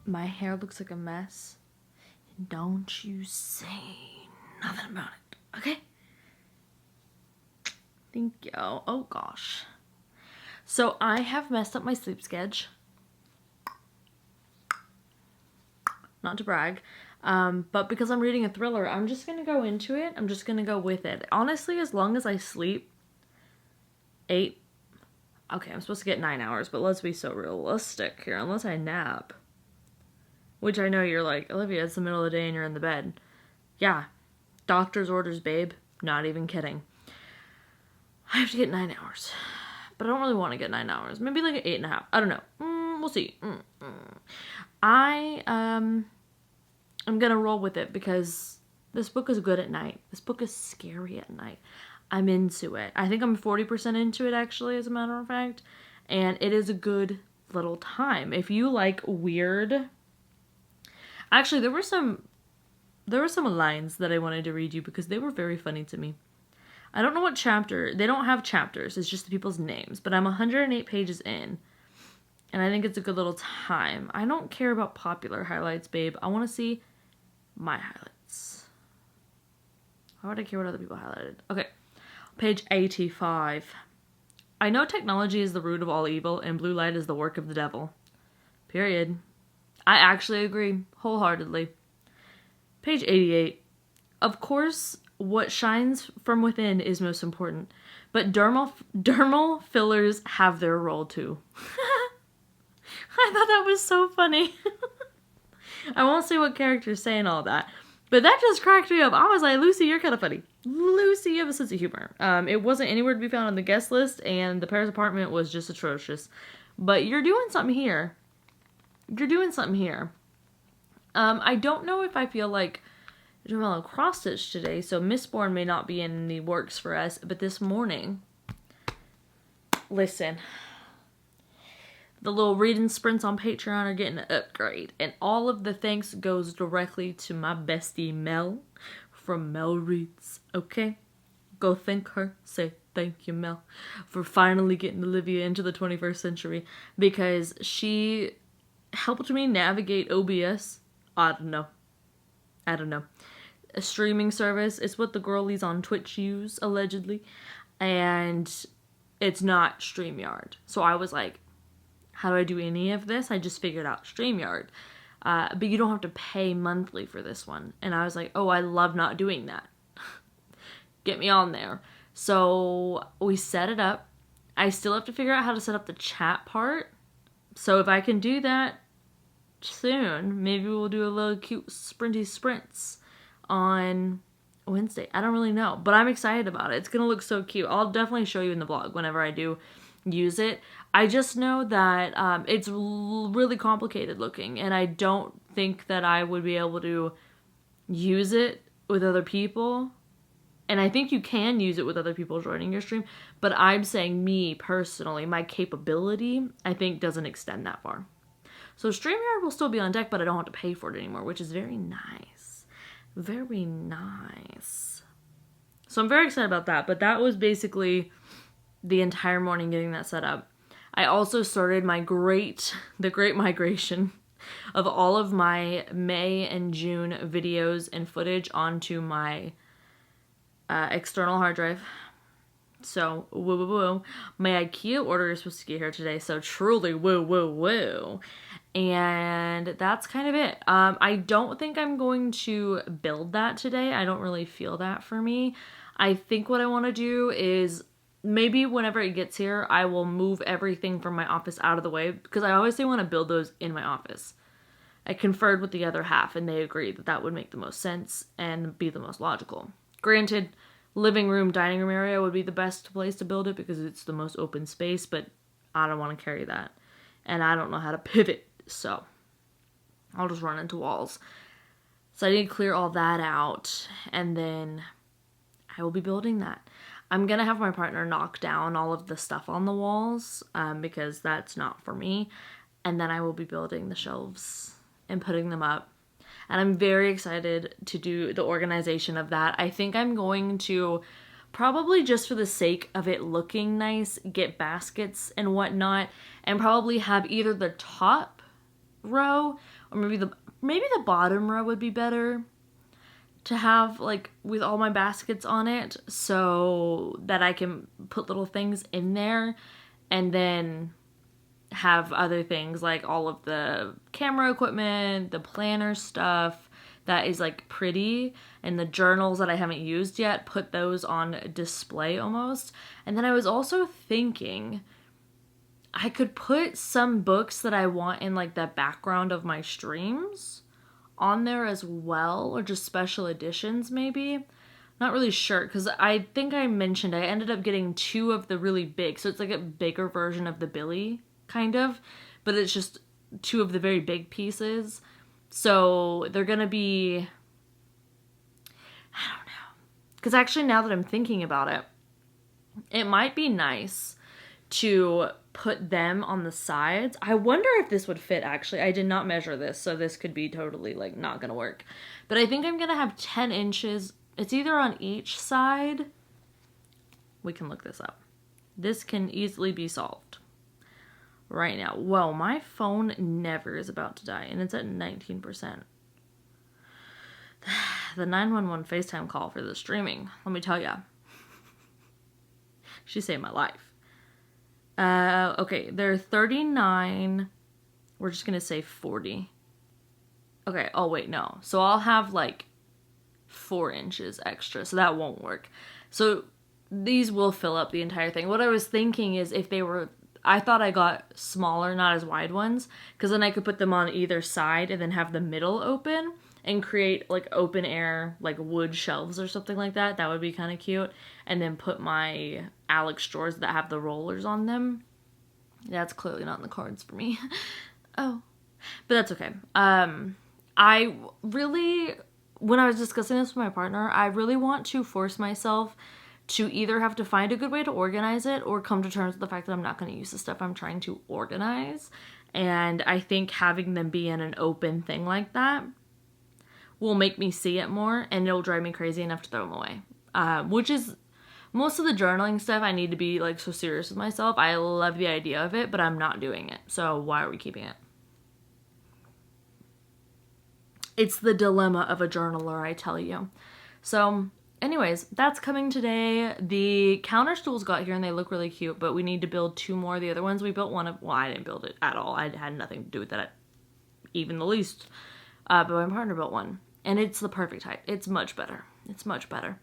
My hair looks like a mess. And don't you say nothing about it, okay? Thank you. Oh gosh. So I have messed up my sleep schedule. Not to brag. But because I'm reading a thriller, I'm just going to go into it. I'm just going to go with it. Honestly, as long as I sleep 8. Okay, I'm supposed to get 9 hours, but let's be so realistic here. Unless I nap. Which I know you're like, Olivia, it's the middle of the day and you're in the bed. Yeah. Doctor's orders, babe. Not even kidding. I have to get 9 hours. But I don't really want to get 9 hours. Maybe like 8.5. I don't know. We'll see. I'm going to roll with it because this book is good at night. This book is scary at night. I'm into it. I think I'm 40% into it, actually, as a matter of fact. And it is a good little time. If you like weird... Actually, there were some lines that I wanted to read you because they were very funny to me. I don't know what chapter. They don't have chapters. It's just the people's names. But I'm 108 pages in. And I think it's a good little time. I don't care about popular highlights, babe. I want to see my highlights. Why would I care what other people highlighted? Okay. Page 85. I know technology is the root of all evil and blue light is the work of the devil. Period. I actually agree wholeheartedly. Page 88. Of course, what shines from within is most important, but dermal fillers have their role too. I thought that was so funny. I won't say what character's saying all that, but that just cracked me up. I was like, Lucy, you're kind of funny. Lucy, you have a sense of humor. It wasn't anywhere to be found on the guest list, and the Paris apartment was just atrocious. But you're doing something here. You're doing something here. I don't know if I feel like doing a cross stitch today, so Mistborn may not be in the works for us, but this morning, listen, the little reading sprints on Patreon are getting an upgrade, and all of the thanks goes directly to my bestie Mel from Mel Reads, okay? Go thank her, say thank you, Mel, for finally getting Olivia into the 21st century, because she helped me navigate OBS. I don't know. A streaming service. It's what the girlies on Twitch use, allegedly. And it's not StreamYard. So I was like, how do I do any of this? I just figured out StreamYard. But you don't have to pay monthly for this one. And I was like, oh, I love not doing that. Get me on there. So we set it up. I still have to figure out how to set up the chat part. So if I can do that soon, maybe we'll do a little cute sprinty sprints on Wednesday. I don't really know, but I'm excited about it. It's gonna look so cute. I'll definitely show you in the vlog whenever I do use it. I just know that it's really complicated looking, and I don't think that I would be able to use it with other people. And I think you can use it with other people joining your stream, but I'm saying me personally, my capability, I think doesn't extend that far. So StreamYard will still be on deck, but I don't have to pay for it anymore, which is very nice. Very nice. So I'm very excited about that, but that was basically the entire morning getting that set up. I also started the great migration of all of my May and June videos and footage onto my external hard drive. So, woo woo woo. My IKEA order is supposed to get here today, so truly woo woo woo. And that's kind of it. I don't think I'm going to build that today. I don't really feel that for me. I think what I want to do is maybe whenever it gets here, I will move everything from my office out of the way, because I always want to build those in my office. I conferred with the other half, and they agreed that that would make the most sense and be the most logical. Granted, living room, dining room area would be the best place to build it because it's the most open space, but I don't want to carry that. And I don't know how to pivot, so I'll just run into walls. So I need to clear all that out, and then I will be building that. I'm going to have my partner knock down all of the stuff on the walls because that's not for me. And then I will be building the shelves and putting them up. And I'm very excited to do the organization of that. I think I'm going to, probably just for the sake of it looking nice, get baskets and whatnot, and probably have either the top row or maybe the bottom row would be better to have, like, with all my baskets on it, so that I can put little things in there and then have other things like all of the camera equipment, the planner stuff that is like pretty, and the journals that I haven't used yet, put those on display almost. And then I was also thinking I could put some books that I want in like the background of my streams on there as well, or just special editions maybe. Not really sure, because I think I mentioned I ended up getting 2 of the really big, so it's like a bigger version of the Billy, kind of, but it's just 2 of the very big pieces. So they're gonna be, I don't know, because actually now that I'm thinking about it, it might be nice to put them on the sides. I wonder if this would fit, actually. I did not measure this, so this could be totally like not gonna work, but I think I'm gonna have 10 inches. It's either on each side. We can look this up. This can easily be solved right now. Whoa, my phone never is about to die, and it's at 19%. The 911 FaceTime call for the streaming, let me tell ya. She saved my life. Okay, they're 39. We're just gonna say 40. Okay, oh wait, no. So I'll have like 4 inches extra, so that won't work. So these will fill up the entire thing. What I was thinking is if they were I thought I got smaller, not as wide ones, because then I could put them on either side and then have the middle open and create like open air, like wood shelves or something like that. That would be kind of cute. And then put my Alex drawers that have the rollers on them. That's clearly not in the cards for me. Oh, but that's okay. I really, when I was discussing this with my partner, I really want to force myself to either have to find a good way to organize it or come to terms with the fact that I'm not going to use the stuff I'm trying to organize. And I think having them be in an open thing like that will make me see it more, and it'll drive me crazy enough to throw them away. Which is most of the journaling stuff. I need to be like so serious with myself. I love the idea of it, but I'm not doing it. So why are we keeping it? It's the dilemma of a journaler, I tell you. So anyways, that's coming today. The counter stools got here and they look really cute, but we need to build 2 more. The other ones we built one of, well, I didn't build it at all. I had nothing to do with that, even the least. But my partner built one, and it's the perfect height. It's much better. It's much better.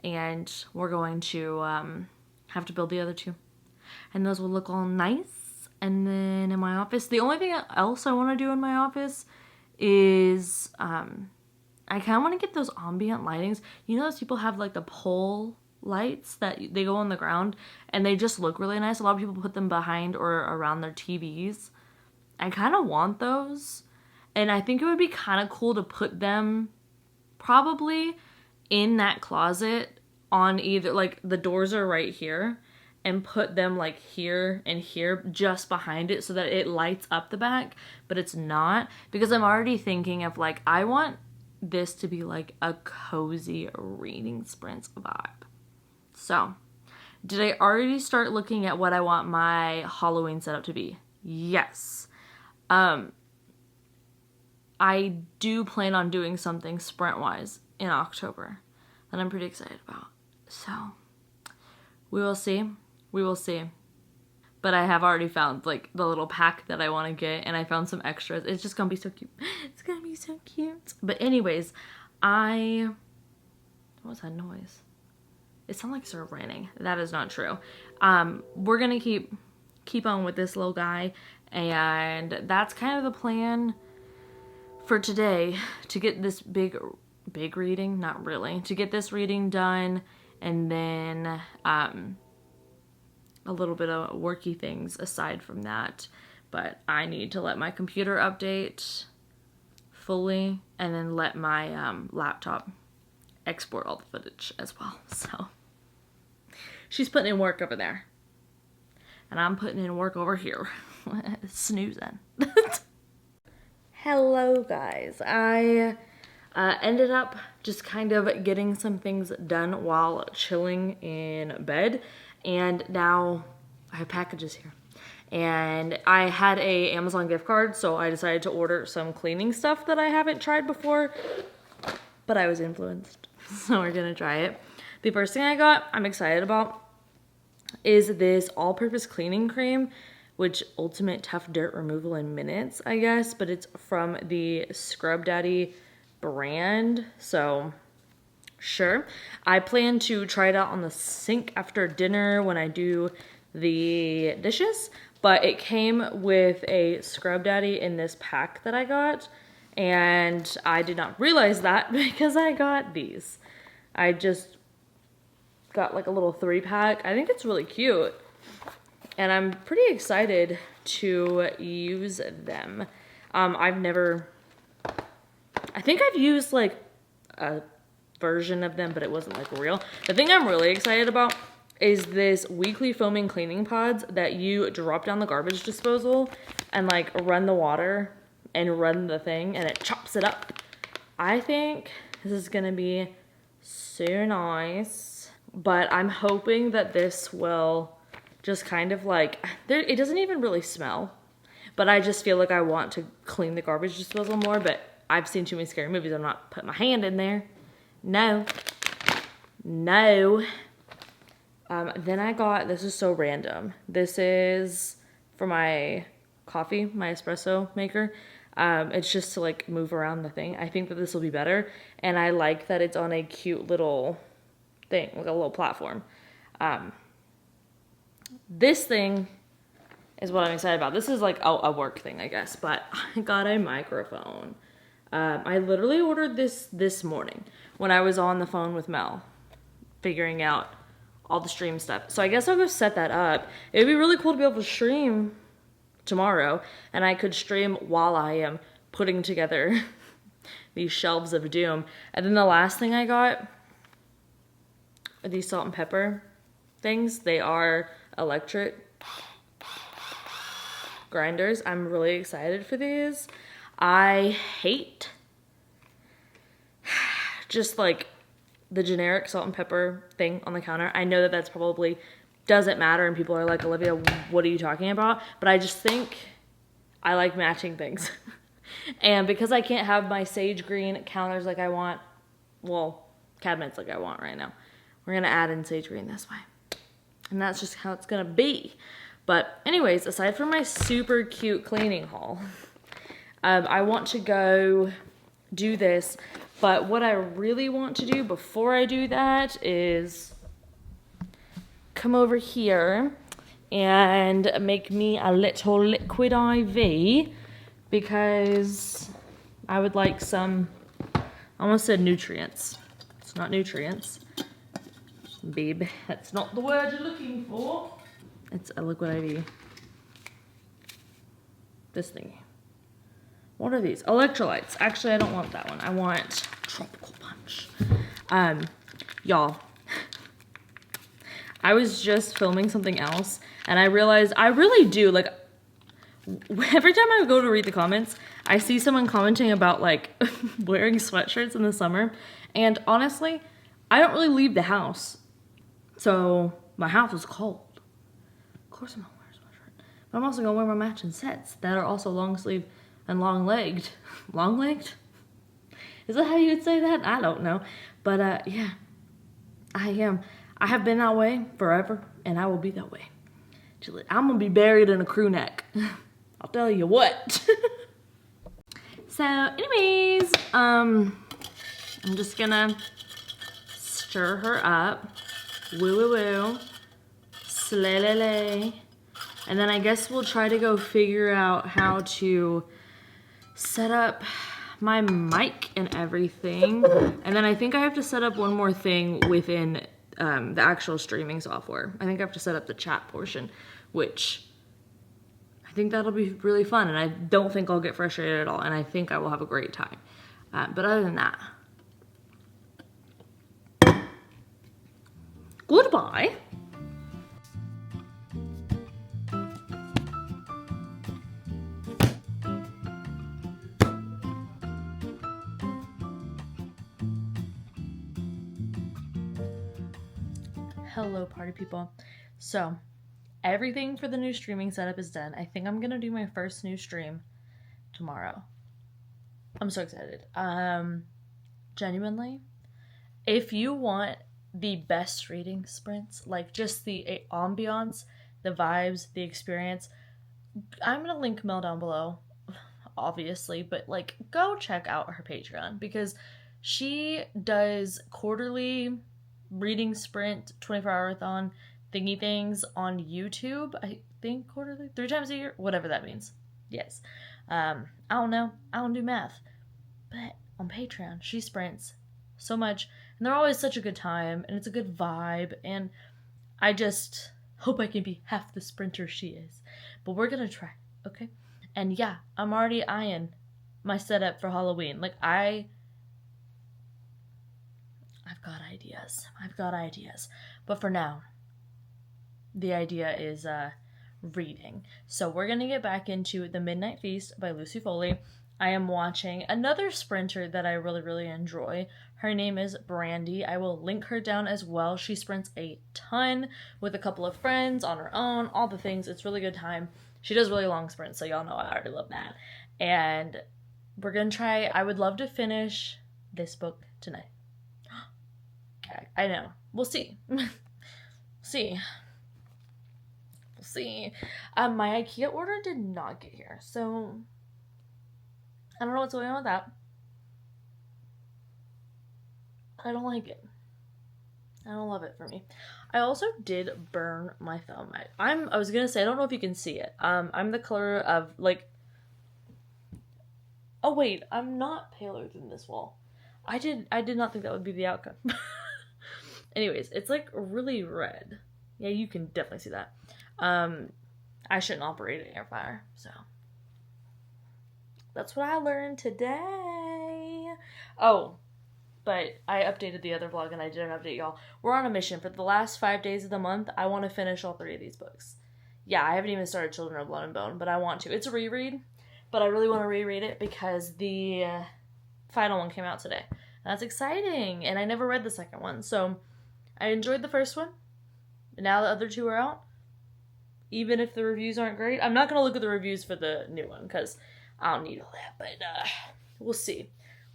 And we're going to have to build the other 2. And those will look all nice. And then in my office, the only thing else I want to do in my office is I kind of want to get those ambient lightings. You know those people have like the pole lights that they go on the ground and they just look really nice. A lot of people put them behind or around their TVs. I kind of want those. And I think it would be kind of cool to put them probably in that closet on either, like the doors are right here, and put them like here and here just behind it so that it lights up the back, but it's not, because I'm already thinking of like, I want this to be like a cozy reading Sprint vibe. So did I already start looking at what I want my Halloween setup to be? Yes. I do plan on doing something Sprint wise in October that I'm pretty excited about. So we will see. We will see. But I have already found like the little pack that I want to get, and I found some extras. It's just gonna be so cute. It's gonna be so cute. But anyways, what was that noise? It sounded like it started raining. That is not true. We're gonna keep on with this little guy, and that's kind of the plan for today, to get this big reading, not really, to get this reading done, and then a little bit of worky things aside from that. But I need to let my computer update fully, and then let my laptop export all the footage as well. So she's putting in work over there, and I'm putting in work over here. Snoozing. Hello guys. I ended up just kind of getting some things done while chilling in bed, and now I have packages here. And I had a Amazon gift card, so I decided to order some cleaning stuff that I haven't tried before, but I was influenced, so we're gonna try it. The first thing I got, I'm excited about, is this all-purpose cleaning cream, which ultimate tough dirt removal in minutes, I guess, but it's from the Scrub Daddy brand, so sure. I plan to try it out on the sink after dinner when I do the dishes, but it came with a Scrub Daddy in this pack that I got, and I did not realize that because I got these. I just got like a little 3-pack. I think it's really cute, and I'm pretty excited to use them. I think I've used like a version of them, but it wasn't like real. The thing I'm really excited about is this weekly foaming cleaning pods that you drop down the garbage disposal and like run the water and run the thing and it chops it up. I think this is gonna be so nice, but I'm hoping that this will just kind of like, it doesn't even really smell, but I just feel like I want to clean the garbage disposal more, but I've seen too many scary movies. I'm not putting my hand in there. No. No. Then I got, this is so random. This is for my coffee, my espresso maker. It's just to like move around the thing. I think that this will be better. And I like that it's on a cute little thing, like a little platform. This thing is what I'm excited about. This is like a work thing, I guess, but I got a microphone. I literally ordered this morning when I was on the phone with Mel, figuring out all the stream stuff. So I guess I'll go set that up. It would be really cool to be able to stream tomorrow, and I could stream while I am putting together these shelves of doom. And then the last thing I got are these salt and pepper things. They are electric grinders. I'm really excited for these. I hate just like the generic salt and pepper thing on the counter. I know that that's probably doesn't matter and people are like, Olivia, what are you talking about? But I just think I like matching things. And because I can't have my sage green counters like I want, well, cabinets like I want right now, we're gonna add in sage green this way. And that's just how it's gonna be. But anyways, aside from my super cute cleaning haul, I want to go do this. But what I really want to do before I do that is come over here and make me a little liquid IV, because I would like some, I almost said nutrients. It's not nutrients. Babe, that's not the word you're looking for. It's a liquid IV. This thing. What are these? Electrolytes. Actually, I don't want that one. I want tropical punch. Y'all, I was just filming something else and I realized I really do, like, every time I go to read the comments, I see someone commenting about like wearing sweatshirts in the summer. And honestly, I don't really leave the house. So my house is cold. Of course I'm gonna wear a sweatshirt. But I'm also gonna wear my matching sets that are also long sleeve and long legged. Long legged? Is that how you would say that? I don't know. But yeah, I am. I have been that way forever and I will be that way. I'm gonna be buried in a crew neck. I'll tell you what. So anyways, I'm just gonna stir her up. Woo woo woo. Slay lay lay. And then I guess we'll try to go figure out how to set up my mic and everything. And then I think I have to set up one more thing within the actual streaming software. I think I have to set up the chat portion, which I think that'll be really fun. And I don't think I'll get frustrated at all. And I think I will have a great time. But other than that, goodbye. Hello party people. So everything for the new streaming setup is done. I think I'm gonna do my first new stream tomorrow. I'm so excited. Genuinely, if you want the best reading sprints, like just the ambiance, the vibes, the experience, I'm gonna link Mel down below, obviously, but like go check out her Patreon because she does quarterly reading sprint 24-hour-a-thon thingy things on YouTube. I think quarterly, 3 times a year, whatever that means. Yes. I don't know. I don't do math. But on Patreon, she sprints so much and they're always such a good time and it's a good vibe and I just hope I can be half the sprinter she is. But we're gonna try, okay? And yeah, I'm already eyeing my setup for Halloween. Like I've got ideas. But for now, the idea is reading. So we're going to get back into The Midnight Feast by Lucy Foley. I am watching another sprinter that I really, really enjoy. Her name is Brandie. I will link her down as well. She sprints a ton with a couple of friends on her own, all the things. It's really good time. She does really long sprints, so y'all know I already love that. And we're going to try, I would love to finish this book tonight. I know. We'll see. We'll see. My IKEA order did not get here, so I don't know what's going on with that. I don't like it. I don't love it for me. I also did burn my thumb. I was gonna say, I don't know if you can see it. I'm the color of, like, oh wait, I'm not paler than this wall. I did not think that would be the outcome. Anyways, it's like really red. Yeah, you can definitely see that. I shouldn't operate an air fryer, so that's what I learned today. Oh, but I updated the other vlog and I didn't update y'all. We're on a mission. For the last 5 days of the month, I want to finish all 3 of these books. Yeah, I haven't even started Children of Blood and Bone, but I want to. It's a reread, but I really want to reread it because the final one came out today. And that's exciting, and I never read the second one, so I enjoyed the first one. And now the other 2 are out. Even if the reviews aren't great. I'm not going to look at the reviews for the new one because I don't need all that, but we'll see.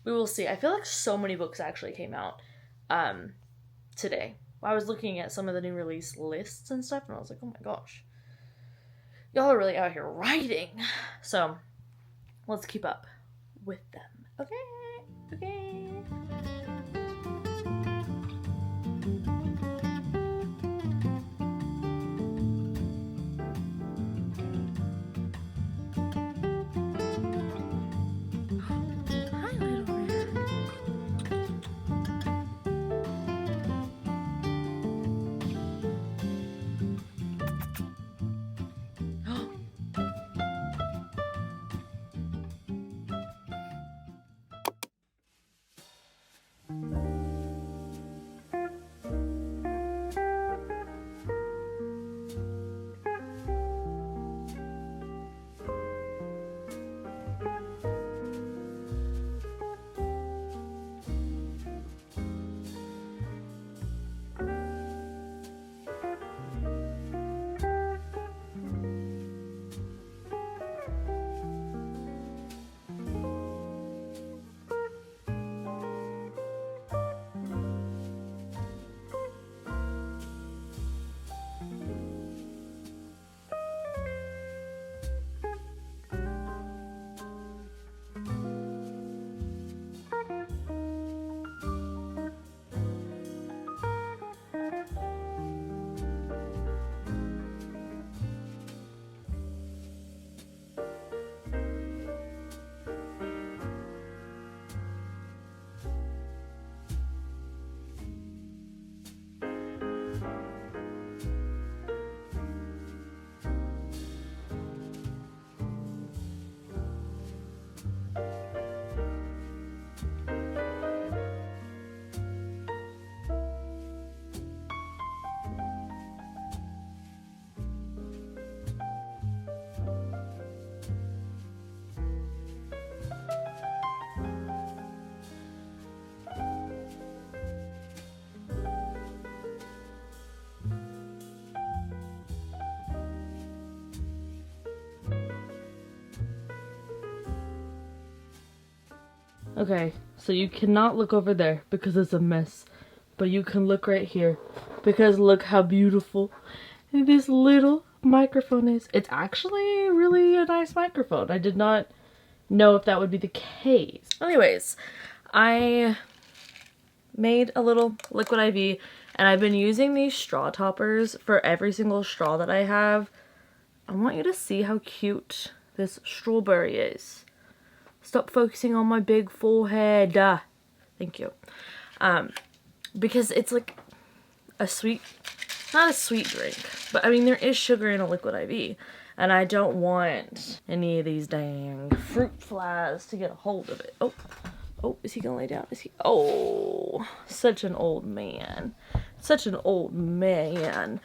We will see. I feel like so many books actually came out today. I was looking at some of the new release lists and stuff, and I was like, oh my gosh. Y'all are really out here writing. So, let's keep up with them. Okay. Okay, so you cannot look over there because it's a mess, but you can look right here because look how beautiful this little microphone is. It's actually really a nice microphone. I did not know if that would be the case. Anyways, I made a little liquid IV and I've been using these straw toppers for every single straw that I have. I want you to see how cute this strawberry is. Stop focusing on my big forehead. Thank you. Because it's like a sweet, not a sweet drink, but I mean there is sugar in a liquid IV. And I don't want any of these dang fruit flies to get a hold of it. Oh, is he gonna lay down? Is he? Oh, such an old man. Such an old man.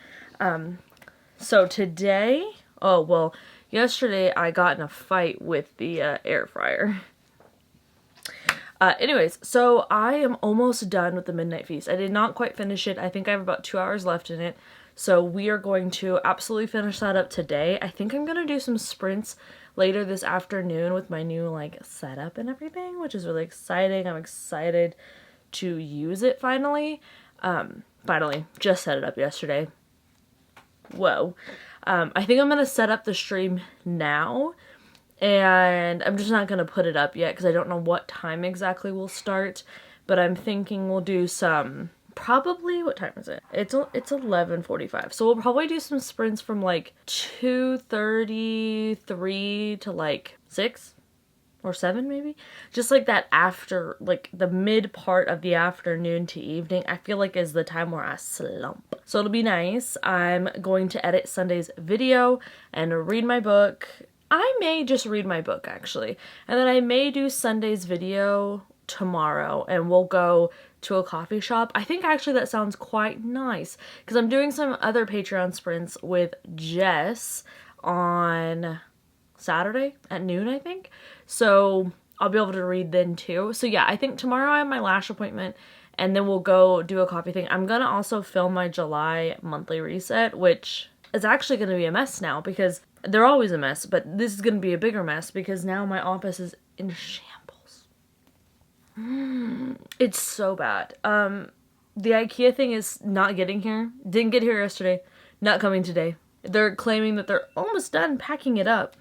So today, oh well, yesterday I got in a fight with the air fryer. Anyways, so I am almost done with the Midnight Feast. I did not quite finish it. I think I have about 2 hours left in it. So we are going to absolutely finish that up today. I think I'm going to do some sprints later this afternoon with my new like setup and everything, which is really exciting. I'm excited to use it finally. Finally, just set it up yesterday. Whoa. I think I'm going to set up the stream now, and I'm just not going to put it up yet because I don't know what time exactly we'll start, but I'm thinking we'll do some probably, what time is it? It's 11:45. So we'll probably do some sprints from like 2:33 to like 6 or 7 maybe. Just like that after, like the mid part of the afternoon to evening, I feel like is the time where I slump. So it'll be nice. I'm going to edit Sunday's video and read my book. I may just read my book actually. And then I may do Sunday's video tomorrow and we'll go to a coffee shop. I think actually that sounds quite nice because I'm doing some other Patreon sprints with Jess on Saturday at noon, I think. So I'll be able to read then too. So yeah, I think tomorrow I have my lash appointment and then we'll go do a coffee thing. I'm gonna also film my July monthly reset, which is actually gonna be a mess now because they're always a mess, but this is gonna be a bigger mess because now my office is in shambles. It's so bad. The IKEA thing is not getting here. Didn't get here yesterday. Not coming today. They're claiming that they're almost done packing it up.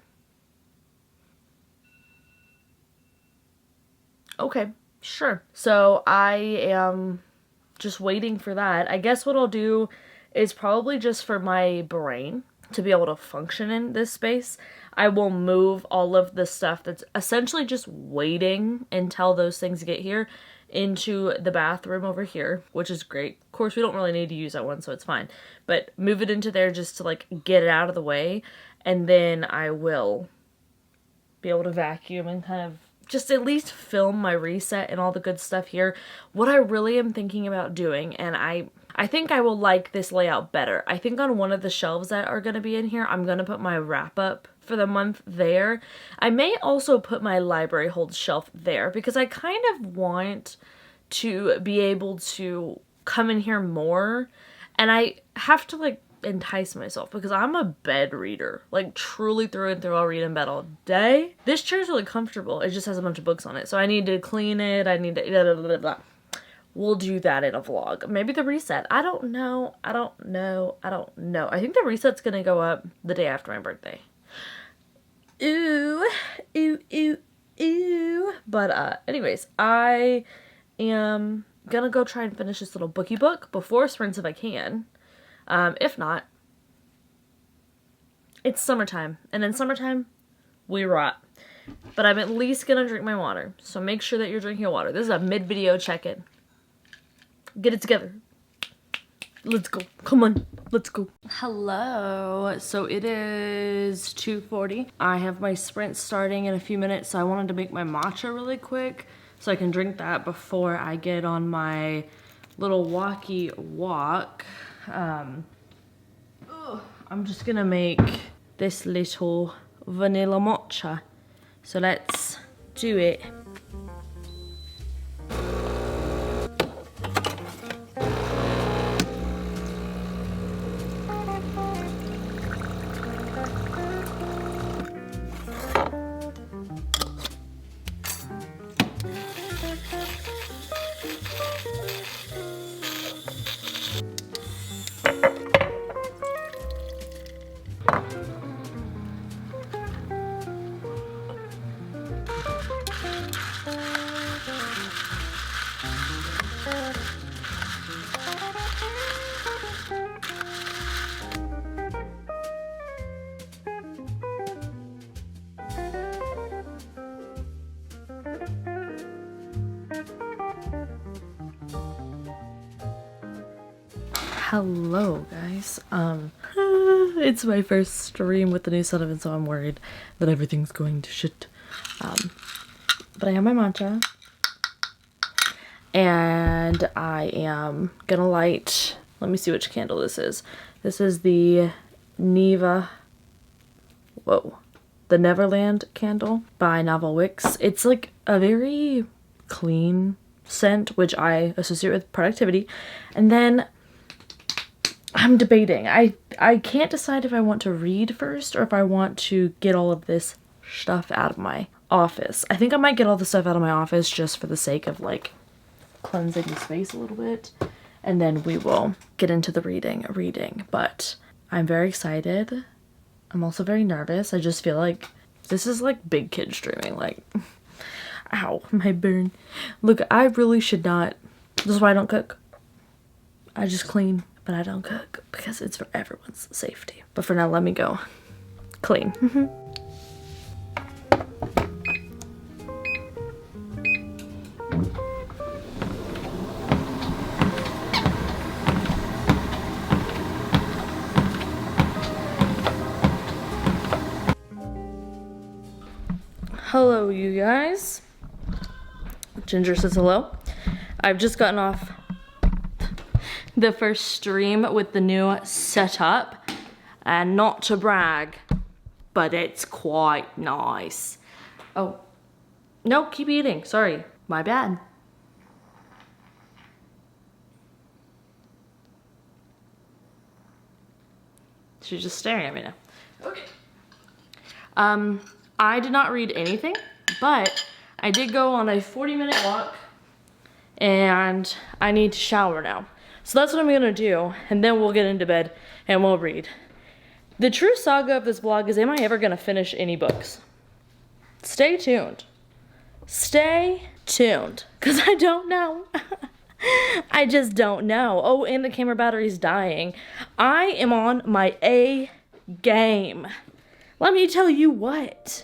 Okay, sure. So I am just waiting for that. I guess what I'll do is probably just for my brain to be able to function in this space, I will move all of the stuff that's essentially just waiting until those things get here into the bathroom over here, which is great. Of course, we don't really need to use that one, so it's fine. But move it into there just to like get it out of the way, and then I will be able to vacuum and kind of just at least film my reset and all the good stuff here. What I really am thinking about doing, and I think I will like this layout better. I think on one of the shelves that are going to be in here, I'm going to put my wrap up for the month there. I may also put my library hold shelf there because I kind of want to be able to come in here more, and I have to like entice myself because I'm a bed reader, like truly through and through. I'll read in bed all day. This chair's really comfortable. It just has a bunch of books on it, so I need to clean it. I need to blah, blah, blah, blah. We'll do that in a vlog. Maybe the reset. I don't know. I think the reset's gonna go up the day after my birthday. Ooh. But anyways, I am gonna go try and finish this little bookie book before sprints if I can. If not, it's summertime, and in summertime, we rot. But I'm at least gonna drink my water, so make sure that you're drinking your water. This is a mid-video check-in. Get it together. Let's go. Come on. Let's go. Hello. So it is 2:40. I have my sprint starting in a few minutes, so I wanted to make my matcha really quick so I can drink that before I get on my little walkie walk. I'm just gonna make this little vanilla matcha. So let's do it. Hello guys, it's my first stream with the new setup, and so I'm worried that everything's going to shit. But I have my matcha, and I am gonna light, let me see which candle this is. This is the the Neverland candle by Wicks. It's like a very clean scent, which I associate with productivity. And then I'm debating. I can't decide if I want to read first or if I want to get all of this stuff out of my office. I think I might get all the stuff out of my office just for the sake of like cleansing the space a little bit. And then we will get into the reading. But I'm very excited. I'm also very nervous. I just feel like this is like big kid streaming. Like, ow, my burn. Look, I really should not. This is why I don't cook. I just clean, but I don't cook because it's for everyone's safety. But for now, let me go clean. Hello, you guys. Ginger says hello. I've just gotten off the first stream with the new setup, and not to brag, but it's quite nice. Oh, no, keep eating. Sorry, my bad. She's just staring at me now. Okay. I did not read anything, but I did go on a 40-minute walk, and I need to shower now. So that's what I'm gonna do, and then we'll get into bed and we'll read. The true saga of this vlog is, am I ever gonna finish any books? Stay tuned. Stay tuned, because I don't know. I just don't know. Oh, and the camera battery's dying. I am on my A game. Let me tell you what.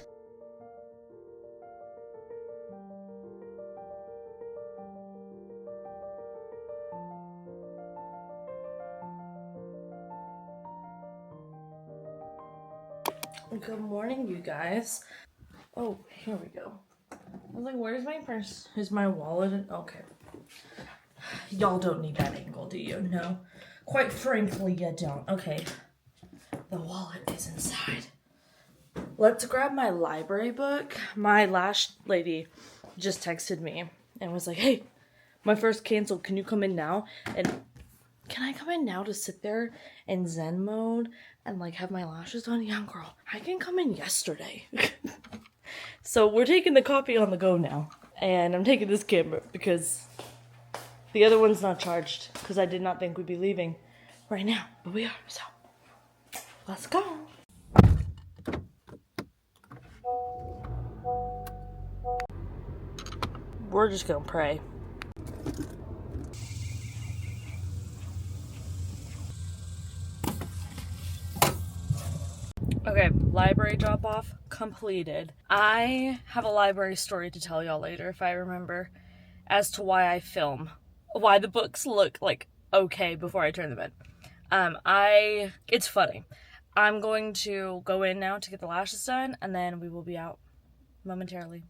Good morning, you guys. Oh, here we go. I was like, where's my purse? Is my wallet? Okay. Y'all don't need that angle, do you? No. Quite frankly, you don't. Okay. The wallet is inside. Let's grab my library book. My lash lady just texted me and was like, hey, my first canceled. Can you come in now? And can I come in now to sit there in Zen mode and like have my lashes done? Yeah, girl, I can come in yesterday. So we're taking the coffee on the go now. And I'm taking this camera because the other one's not charged, because I did not think we'd be leaving right now, but we are, so let's go. We're just gonna pray. Okay, library drop off completed. I have a library story to tell y'all later if I remember, as to why I film, why the books look like okay before I turn them in. It's funny. I'm going to go in now to get the lashes done, and then we will be out momentarily.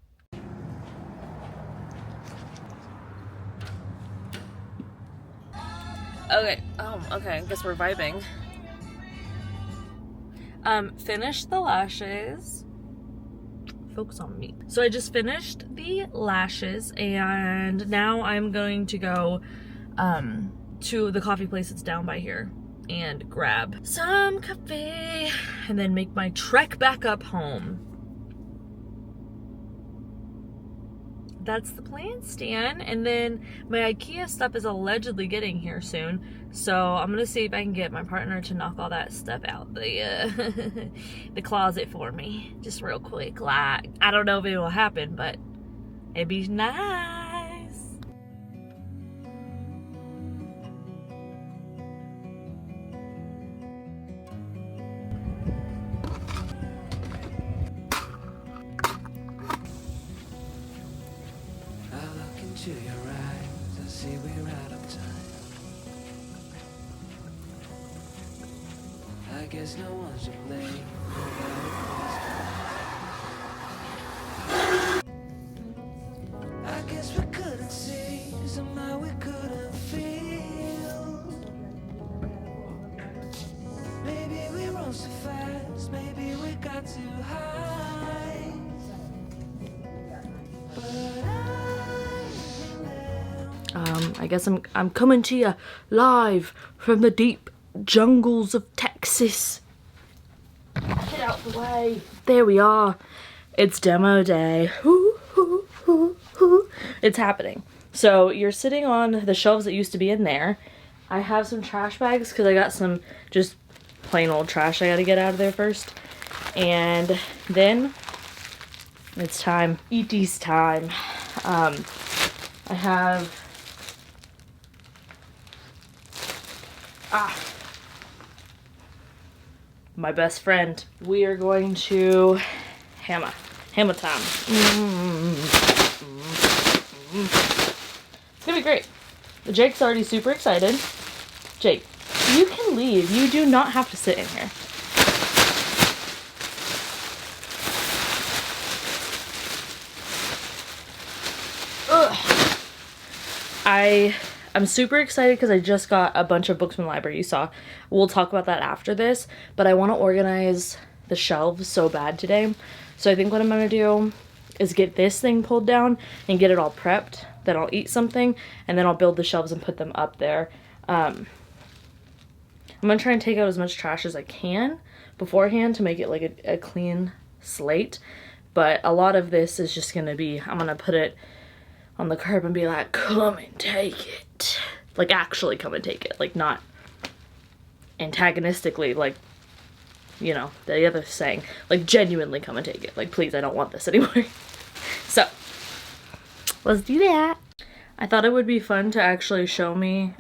Okay, okay, I guess we're vibing. Finished the lashes. Focus on me. So I just finished the lashes, and now I'm going to go, to the coffee place that's down by here and grab some coffee and then make my trek back up home. That's the plan, Stan. And then my IKEA stuff is allegedly getting here soon, so I'm gonna see if I can get my partner to knock all that stuff out the the closet for me, just real quick. Like, I don't know if it will happen, but it'd be nice. To your eyes, I see we're out of time. I guess no one's to blame. I guess we couldn't see, somehow we couldn't feel. Maybe we rose too fast, maybe we got too high. But I guess I'm coming to you live from the deep jungles of Texas. Get out the way. There we are. It's demo day. It's happening. So you're sitting on the shelves that used to be in there. I have some trash bags because I got some just plain old trash I gotta get out of there first. And then it's time. ET's time. I have My best friend. We are going to hammer time. It's gonna be great. Jake's already super excited. Jake, you can leave. You do not have to sit in here. I'm super excited because I just got a bunch of books from the library. You saw. We'll talk about that after this, but I want to organize the shelves so bad today. So I think what I'm going to do is get this thing pulled down and get it all prepped. Then I'll eat something and then I'll build the shelves and put them up there. I'm going to try and take out as much trash as I can beforehand to make it like a clean slate. But a lot of this is just going to be, I'm going to put it on the curb and be like, come and take it. Like, actually come and take it. Like, not antagonistically, like, you know, the other saying. Like, genuinely come and take it. Like, please, I don't want this anymore. So, let's do that. I thought it would be fun to actually show me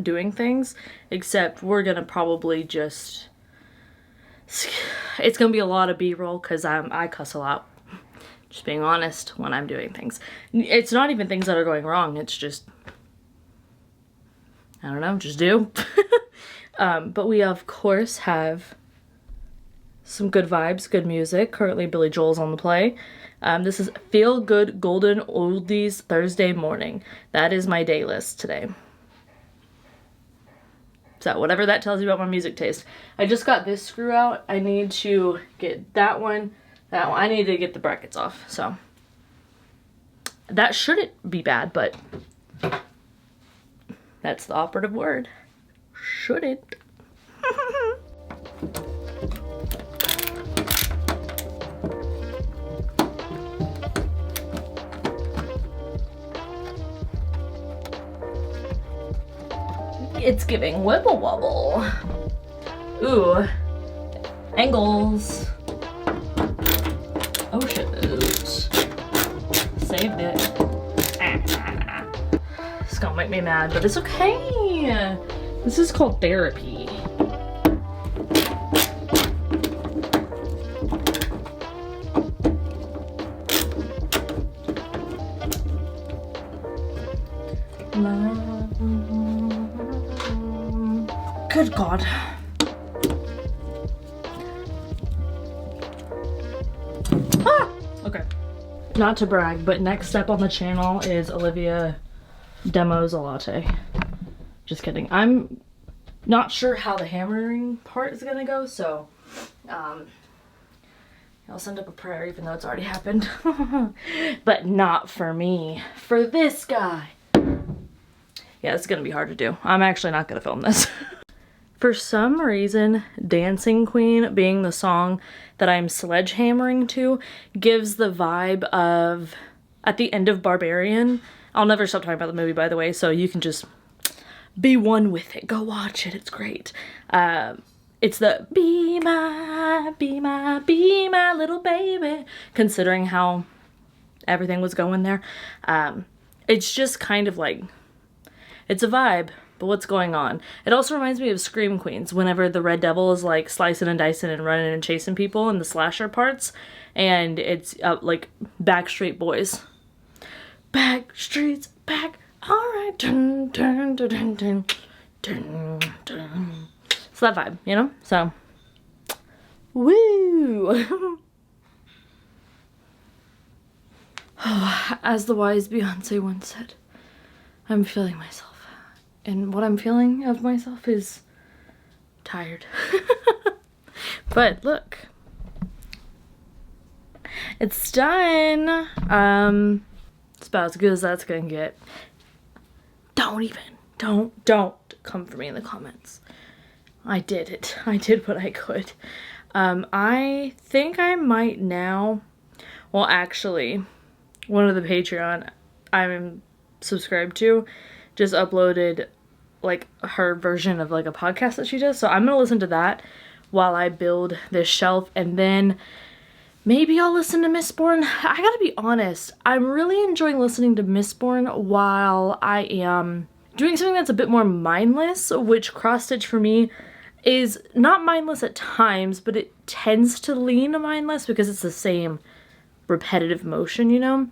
doing things, except we're gonna probably just, it's gonna be a lot of B-roll because I cuss a lot. Just being honest when I'm doing things. It's not even things that are going wrong. It's just, I don't know, just do. But we of course have some good vibes, good music. Currently Billy Joel's on the play. This is Feel Good Golden Oldies Thursday Morning. That is my day list today. So whatever that tells you about my music taste. I just got this screw out. I need to get that one. I need to get the brackets off, so that shouldn't be bad, but that's the operative word. Shouldn't. It's giving wibble wobble. Ooh, angles. Oh shit. Saved it. It's gonna make me mad, but it's okay. This is called therapy. Good God. Okay. Not to brag, but next step on the channel is Olivia demos a latte. Just kidding. I'm not sure how the hammering part is gonna go, so I'll send up a prayer even though it's already happened. But not for me. For this guy. Yeah, it's gonna be hard to do. I'm actually not gonna film this. For some reason, Dancing Queen being the song that I'm sledgehammering to gives the vibe of at the end of Barbarian. I'll never stop talking about the movie, by the way, so you can just be one with it. Go watch it. It's great. It's the be my little baby, considering how everything was going there. It's just kind of like, it's a vibe. But what's going on? It also reminds me of Scream Queens, whenever the Red Devil is like slicing and dicing and running and chasing people in the slasher parts. And it's like Backstreet Boys. Backstreet's back, alright. Dun, dun, dun, dun, dun, dun, dun. It's that vibe, you know? So, woo! As the wise Beyonce once said, I'm feeling myself. And what I'm feeling of myself is tired. But look. It's done. It's about as good as that's gonna get. Don't come for me in the comments. I did it. I did what I could. I think I might now, well actually, one of the Patreon I'm subscribed to just uploaded like her version of like a podcast that she does. So I'm gonna listen to that while I build this shelf, and then maybe I'll listen to Mistborn. I gotta be honest, I'm really enjoying listening to Mistborn while I am doing something that's a bit more mindless, which cross stitch for me is not mindless at times, but it tends to lean mindless because it's the same repetitive motion, you know?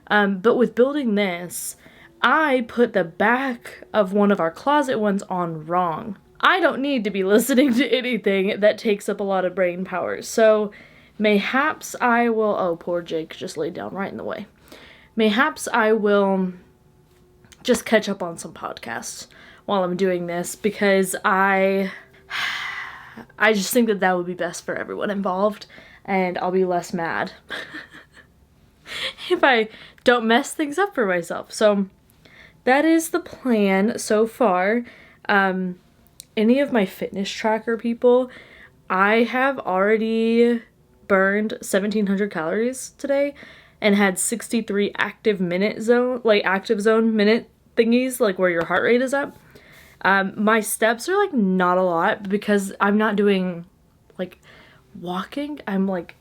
But with building this, I put the back of one of our closet ones on wrong. I don't need to be listening to anything that takes up a lot of brain power, so mayhaps I will, oh, poor Jake just laid down right in the way. Mayhaps I will just catch up on some podcasts while I'm doing this, because I just think that that would be best for everyone involved, and I'll be less mad if I don't mess things up for myself. So that is the plan so far. Any of my fitness tracker people, I have already burned 1,700 calories today and had 63 active zone minute thingies, like where your heart rate is up. My steps are like not a lot because I'm not doing like walking. I'm like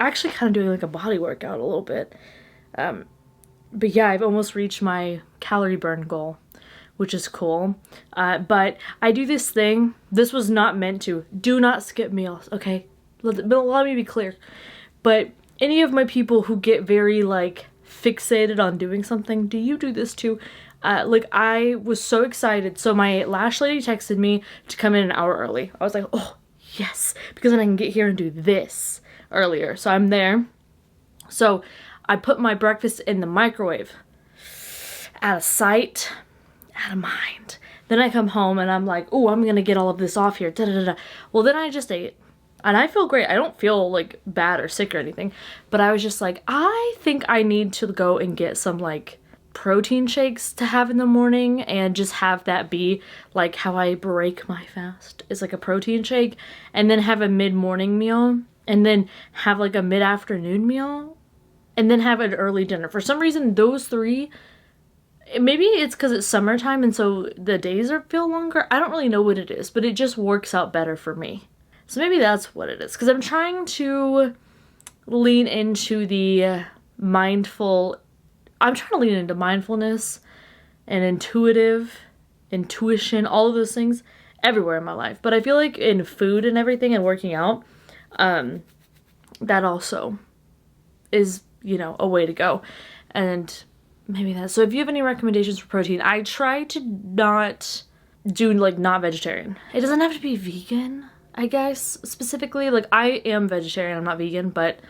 actually kind of doing like a body workout a little bit. But yeah, I've almost reached my calorie burn goal, which is cool. But I do this thing. This was not meant to. Do not skip meals, okay? Let me be clear. But any of my people who get very like fixated on doing something, do you do this too? Like I was so excited. So my lash lady texted me to come in an hour early. I was like, oh yes, because then I can get here and do this earlier. So I'm there. So I put my breakfast in the microwave. Out of sight, out of mind. Then I come home and I'm like, oh, I'm gonna get all of this off here. Da, da, da, da. Well, then I just ate. And I feel great. I don't feel like bad or sick or anything. But I was just like, I think I need to go and get some like protein shakes to have in the morning and just have that be like how I break my fast. It's like a protein shake, and then have a mid-morning meal, and then have like a mid-afternoon meal, and then have an early dinner. For some reason, those three, maybe it's because it's summertime and so the days feel longer. I don't really know what it is, but it just works out better for me. So maybe that's what it is, because I'm trying to lean into the I'm trying to lean into mindfulness and intuition, all of those things everywhere in my life. But I feel like in food and everything and working out, that also is, you know, a way to go. And maybe that. So if you have any recommendations for protein, I try to not do like not vegetarian. It doesn't have to be vegan, I guess, specifically. Like I am vegetarian, I'm not vegan, but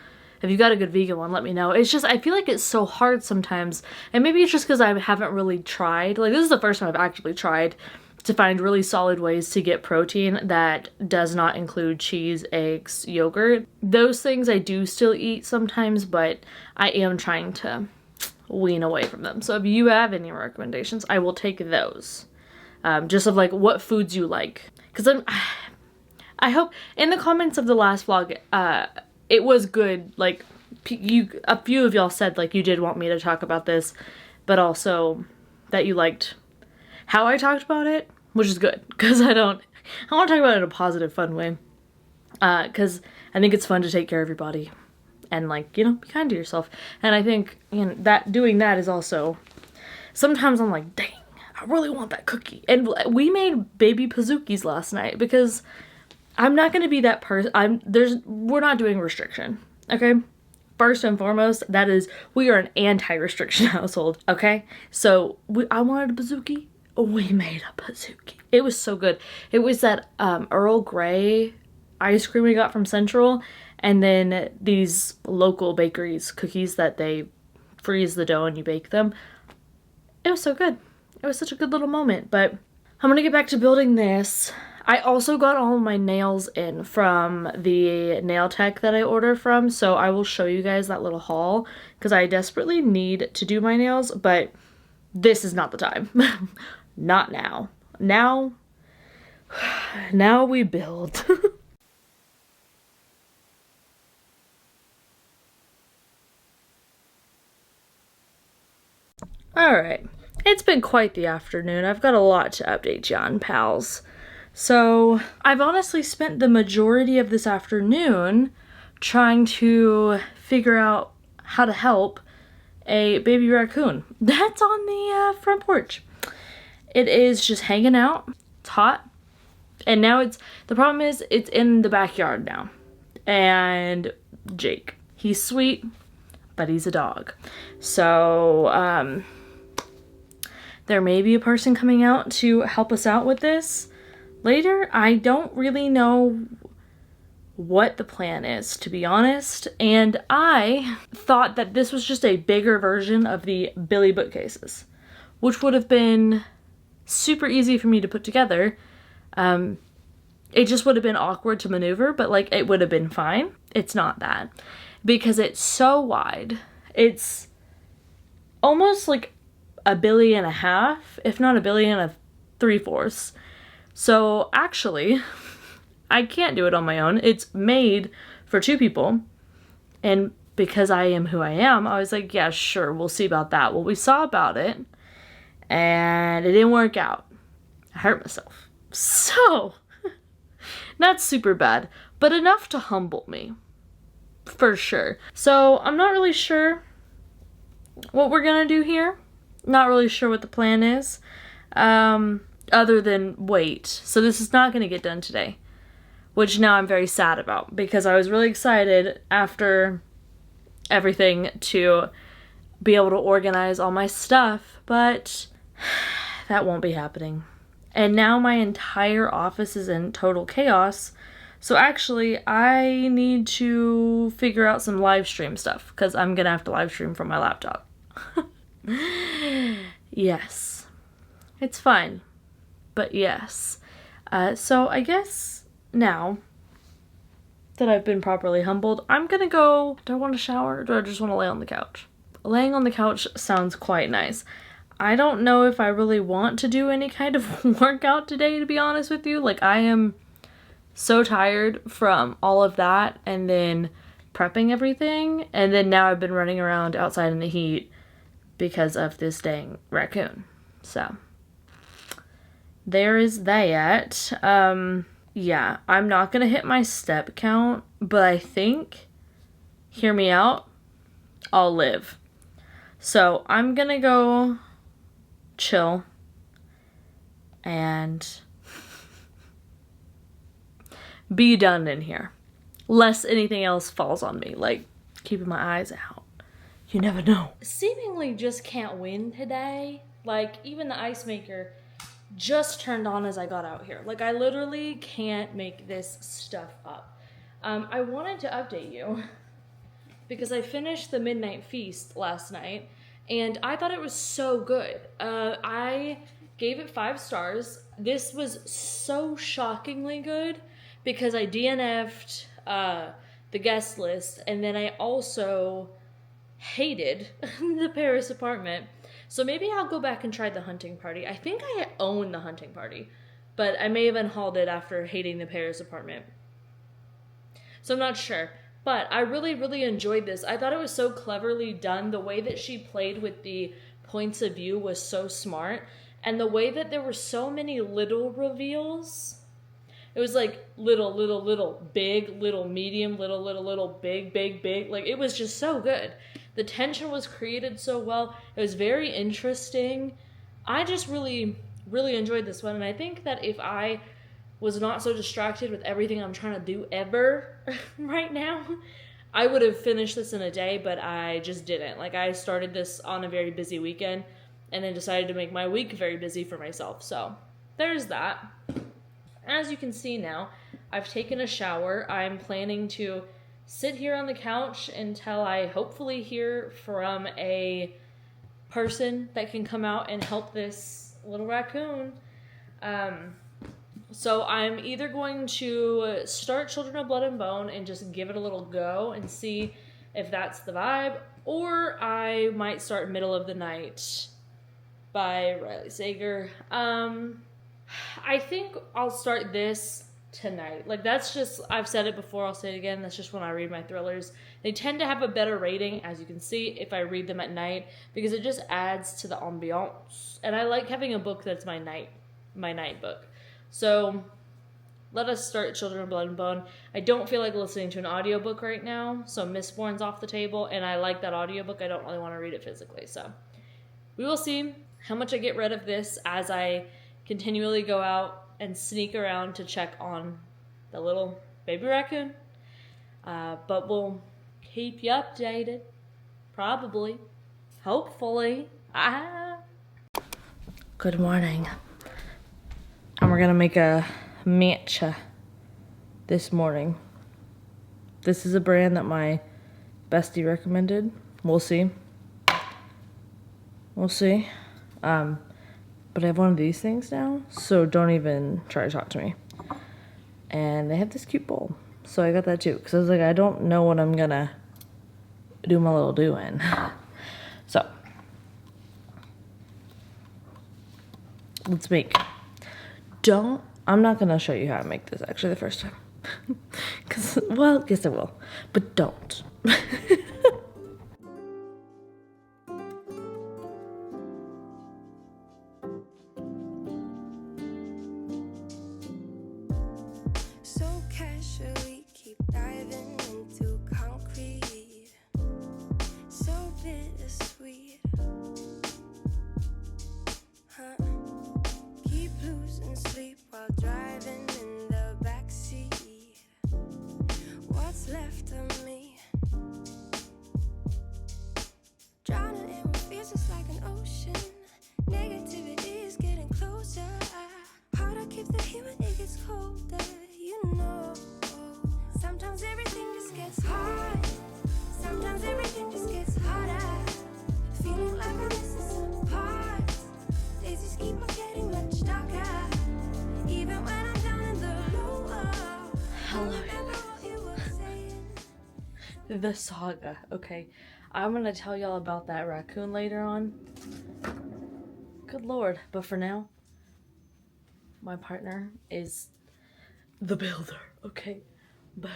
if you got a good vegan one, let me know. It's just, I feel like it's so hard sometimes. And maybe it's just because I haven't really tried. Like this is the first time I've actually tried to find really solid ways to get protein that does not include cheese, eggs, yogurt. Those things I do still eat sometimes, but I am trying to wean away from them. So if you have any recommendations, I will take those. Just of like what foods you like. Because I hope in the comments of the last vlog, it was good. Like a few of y'all said like you did want me to talk about this, but also that you liked how I talked about it, which is good, because I want to talk about it in a positive, fun way. Because I think it's fun to take care of your body and like, you know, be kind to yourself. And I think, you know, that doing that is also, sometimes I'm like, dang, I really want that cookie. And we made baby pazookies last night because I'm not going to be that person. We're not doing restriction, okay? First and foremost, we are an anti-restriction household, okay? So I wanted a bazooki. We made a bazooki. It was so good. It was that Earl Grey ice cream we got from Central, and then these local bakeries cookies that they freeze the dough and you bake them. It was so good. It was such a good little moment. But I'm gonna get back to building this. I also got all of my nails in from the nail tech that I order from, so I will show you guys that little haul because I desperately need to do my nails, but this is not the time. Not now. Now we build. Alright, it's been quite the afternoon. I've got a lot to update you on, pals. So, I've honestly spent the majority of this afternoon trying to figure out how to help a baby raccoon that's on the front porch. It is just hanging out. It's hot. And now the problem is it's in the backyard now. And Jake, he's sweet, but he's a dog. So, there may be a person coming out to help us out with this later. I don't really know what the plan is, to be honest. And I thought that this was just a bigger version of the Billy bookcases, which would have been super easy for me to put together. It just would have been awkward to maneuver, but like it would have been fine. It's not that, because it's so wide. It's almost like a Billy and a half, if not a Billy and a 3/4. So actually, I can't do it on my own. It's made for 2 people. And because I am who I am, I was like, yeah, sure, we'll see about that. Well, we saw about it, and it didn't work out. I hurt myself. So, not super bad, but enough to humble me. For sure. So, I'm not really sure what we're gonna do here. Not really sure what the plan is. Other than wait. So this is not gonna get done today. Which now I'm very sad about, because I was really excited after everything to be able to organize all my stuff, but that won't be happening. And now my entire office is in total chaos. So actually, I need to figure out some live stream stuff, because I'm gonna have to live stream from my laptop. Yes. It's fine. But yes. So I guess now that I've been properly humbled, I'm gonna go. Do I want to shower, or do I just want to lay on the couch? Laying on the couch sounds quite nice. I don't know if I really want to do any kind of workout today, to be honest with you. Like, I am so tired from all of that, and then prepping everything, and then now I've been running around outside in the heat because of this dang raccoon. So, there is that. Yeah, I'm not gonna hit my step count, but I think, hear me out, I'll live. So, I'm gonna go chill and be done in here, lest anything else falls on me, like keeping my eyes out. You never know. Seemingly just can't win today. Like, even the ice maker just turned on as I got out here. Like, I literally can't make this stuff up. I wanted to update you because I finished the Midnight Feast last night, and I thought it was so good. I gave it 5 stars. This was so shockingly good because I DNF'd the guest list, and then I also hated the Paris apartment. So maybe I'll go back and try the hunting party. I think I own the hunting party, but I may have unhauled it after hating the Paris apartment. So I'm not sure. But I really, really enjoyed this. I thought it was so cleverly done. The way that she played with the points of view was so smart. And the way that there were so many little reveals. It was like little, little, little, big, little, medium, little, little, little, big, big, big. Like, it was just so good. The tension was created so well. It was very interesting. I just really, really enjoyed this one. And I think that if I was not so distracted with everything I'm trying to do ever right now, I would have finished this in a day, but I just didn't. Like, I started this on a very busy weekend and then decided to make my week very busy for myself. So there's that. As you can see now, I've taken a shower. I'm planning to sit here on the couch until I hopefully hear from a person that can come out and help this little raccoon. So I'm either going to start Children of Blood and Bone and just give it a little go and see if that's the vibe, or I might start Middle of the Night by Riley Sager. I think I'll start this tonight. Like, that's just, I've said it before, I'll say it again, that's just when I read my thrillers. They tend to have a better rating, as you can see, if I read them at night, because it just adds to the ambiance. And I like having a book that's my night book. So let us start Children of Blood and Bone. I don't feel like listening to an audiobook right now, so Mistborn's off the table, and I like that audiobook. I don't really want to read it physically, so we will see. how much I get rid of this as I continually go out and sneak around to check on the little baby raccoon. But we'll keep you updated. Probably. Hopefully. Good morning. And we're gonna make a matcha this morning. This is a brand that my bestie recommended. We'll see. We'll see. But I have one of these things now, so don't even try to talk to me. And they have this cute bowl. So I got that too, because I was like, I don't know what I'm gonna do my little do-in. So, let's make. I'm not gonna show you how to make this actually the first time. Because, well, yes I will. But don't. So casually keep diving into concrete. So bittersweet. Huh? Keep losing sleep while driving in the backseat. What's left of me? Drowning in what feels just like an ocean. Negativity is getting closer. How to keep the heat when it gets colder, you know. Sometimes everything just gets hard. Sometimes everything just gets harder. Feeling like I'm missing some parts. Days just keep on getting much darker. Even when I'm down in the lower. Hello. The saga. Okay, I'm gonna tell y'all about that raccoon later on. Good lord. But for now, my partner is the builder. Okay, boom.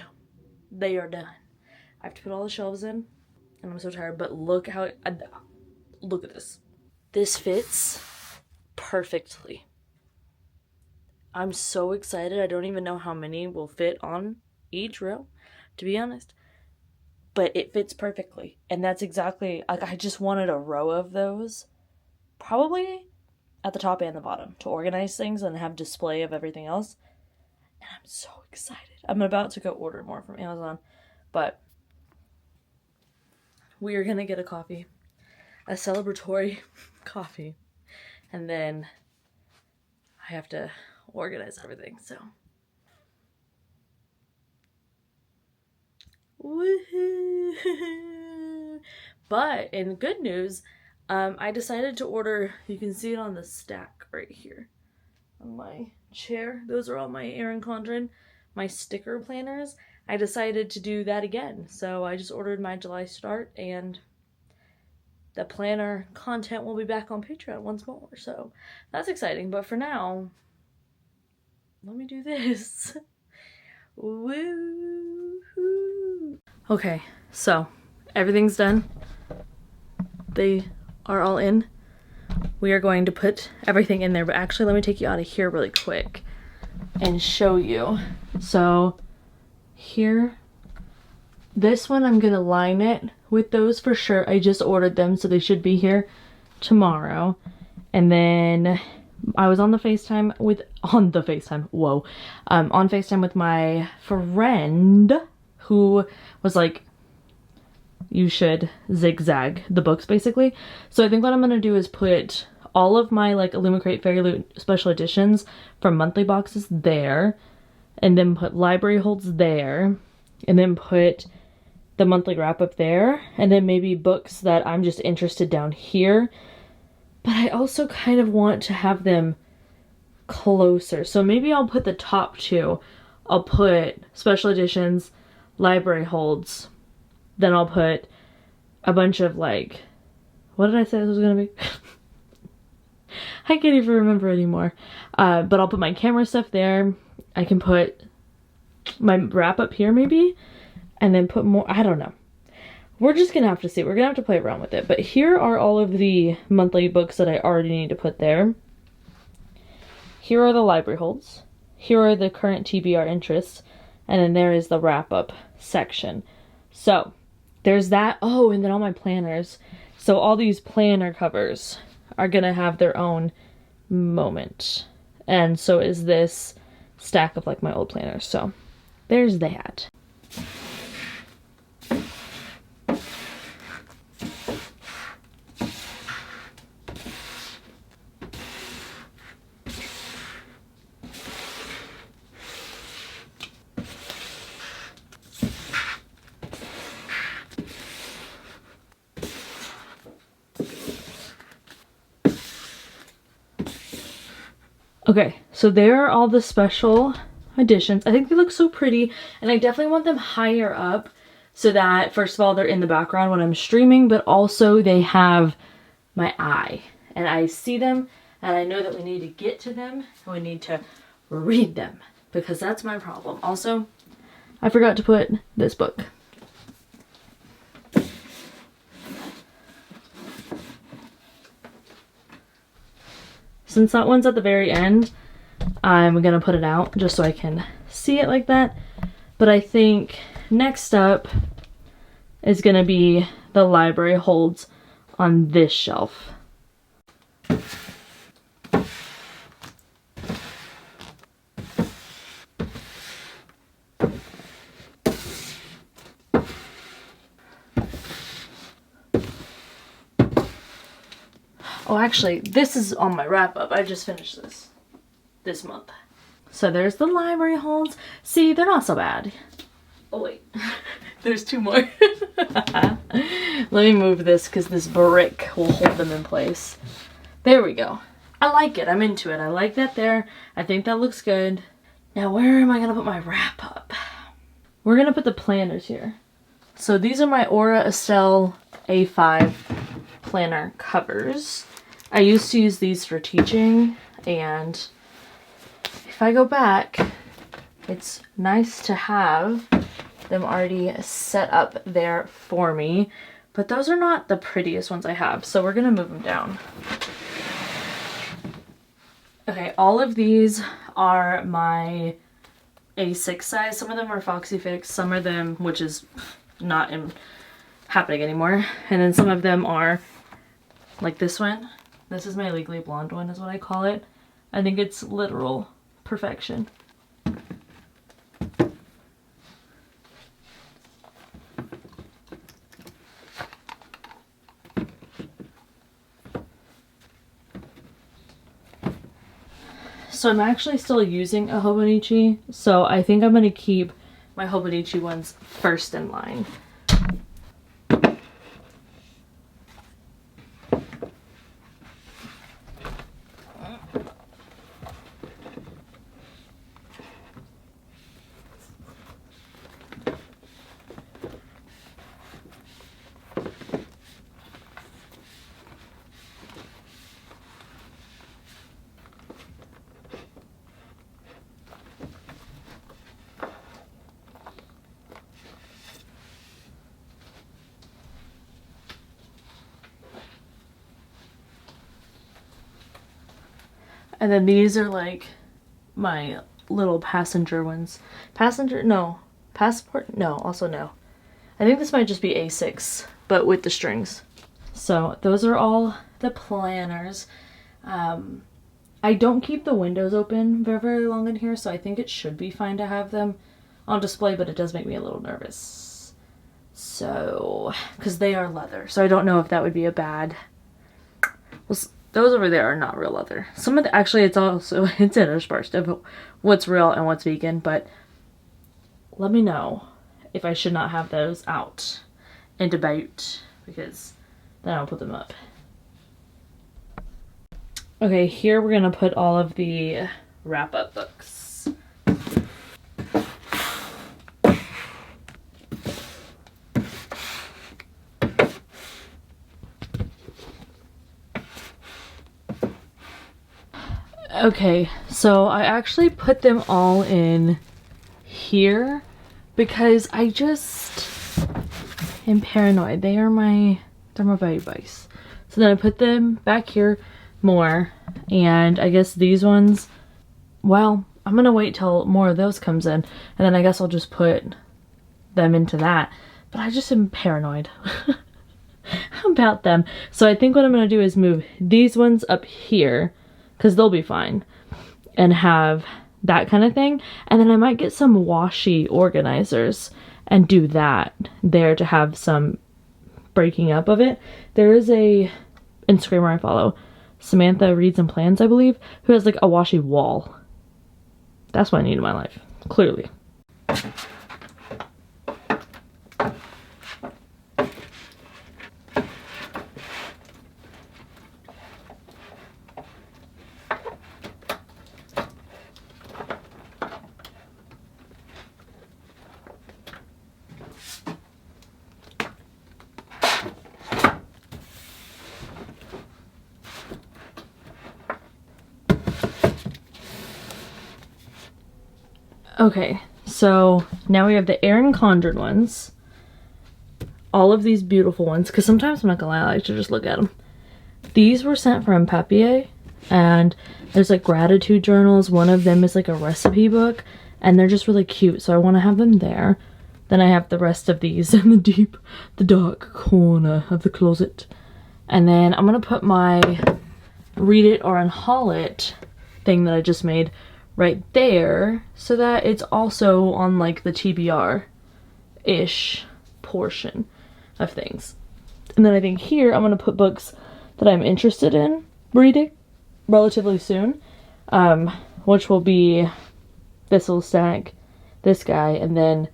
They are done. I have to put all the shelves in, and I'm so tired. But look how look at this. This fits perfectly. I'm so excited. I don't even know how many will fit on each row, to be honest. But it fits perfectly. And that's exactly, like, I just wanted a row of those. Probably at the top and the bottom to organize things and have display of everything else. And I'm so excited. I'm about to go order more from Amazon. But we are going to get a coffee. A celebratory coffee. And then I have to organize everything, so. Woohoo! But in good news, I decided to order, you can see it on the stack right here on my chair. Those are all my Erin Condren, my sticker planners. I decided to do that again. So I just ordered my July start, and the planner content will be back on Patreon once more. So that's exciting. But for now, let me do this. Woo! Okay, so everything's done. They are all in. We are going to put everything in there, but actually let me take you out of here really quick and show you. So here, this one I'm gonna line it with those for sure. I just ordered them, so they should be here tomorrow. And then I was on FaceTime with my friend who was like, you should zigzag the books basically. So I think what I'm gonna do is put all of my like Illumicrate Fairy Loot special editions from monthly boxes there, and then put library holds there, and then put the monthly wrap up there, and then maybe books that I'm just interested down here. But I also kind of want to have them closer. So maybe I'll put the top two. I'll put special editions, library holds. Then I'll put a bunch of like, what did I say this was gonna be? I can't even remember anymore. But I'll put my camera stuff there. I can put my wrap up here maybe. And then put more, I don't know. We're just gonna have to see. We're gonna have to play around with it. But here are all of the monthly books that I already need to put there. Here are the library holds. Here are the current TBR interests. And then there is the wrap up section. So there's that. Oh, and then all my planners. So all these planner covers are gonna have their own moment. And so is this stack of like my old planners. So there's that. Okay, so there are all the special additions. I think they look so pretty, and I definitely want them higher up so that, first of all, they're in the background when I'm streaming, but also they have my eye. And I see them, and I know that we need to get to them, and we need to read them, because that's my problem. Also, I forgot to put this book. Since that one's at the very end, I'm gonna put it out just so I can see it like that. But I think next up is gonna be the library holds on this shelf. Oh, actually, this is on my wrap up. I just finished this month. So there's the library holds. See, they're not so bad. Oh wait, there's two more. Let me move this because this brick will hold them in place. There we go. I like it. I'm into it. I like that there. I think that looks good. Now where am I gonna put my wrap up? We're gonna put the planners here. So these are my Aura Estelle A5 planner covers. I used to use these for teaching, and if I go back, it's nice to have them already set up there for me, but those are not the prettiest ones I have, so we're gonna move them down. Okay, all of these are my A6 size. Some of them are Foxy Fix, some of them, which is not happening anymore, and then some of them are like this one. This is my Legally Blonde one, is what I call it. I think it's literal perfection. So I'm actually still using a Hobonichi, so I think I'm going to keep my Hobonichi ones first in line. And then these are like my little passenger ones. Passenger? No. Passport? No. Also no. I think this might just be A6, but with the strings. So those are all the planners. I don't keep the windows open very, very long in here, so I think it should be fine to have them on display, but it does make me a little nervous. So, because they are leather, so I don't know if that would be a bad... Well, those over there are not real leather. Some of the, actually it's interspersed of what's real and what's vegan, but let me know if I should not have those out and about, because then I'll put them up. Okay, here we're gonna put all of the wrap-up books. Okay, so I actually put them all in here because I just am paranoid. They're my baby bikes. So then I put them back here more, and I guess these ones, well, I'm gonna wait till more of those comes in, and then I guess I'll just put them into that. But I just am paranoid. about them. So I think what I'm going to do is move these ones up here, because they'll be fine, and have that kind of thing. And then I might get some washi organizers and do that there to have some breaking up of it. There is a Instagrammer I follow, Samantha Reads and Plans, I believe, who has like a washi wall. That's what I need in my life, clearly. Okay, so now we have the Erin Condren ones. All of these beautiful ones, because sometimes, I'm not gonna lie, I like to just look at them. These were sent from Papier, and there's like gratitude journals. One of them is like a recipe book, and they're just really cute, so I want to have them there. Then I have the rest of these in the dark corner of the closet. And then I'm gonna put my read it or unhaul it thing that I just made right there, so that it's also on like the TBR-ish portion of things. And then I think here I'm gonna put books that I'm interested in reading relatively soon, which will be Thistle Stack, this guy, and then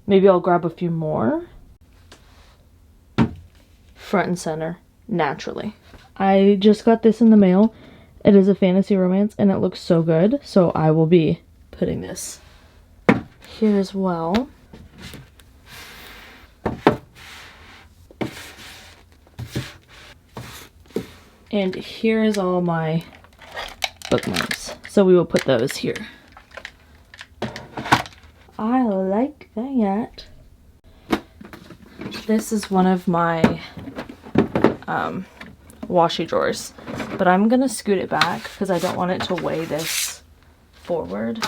maybe I'll grab a few more. Front and center, naturally. I just got this in the mail. It is a fantasy romance and it looks so good, so I will be putting this here as well. And here is all my bookmarks, so we will put those here. I like that. This is one of my washi drawers, but I'm gonna scoot it back because I don't want it to weigh this forward.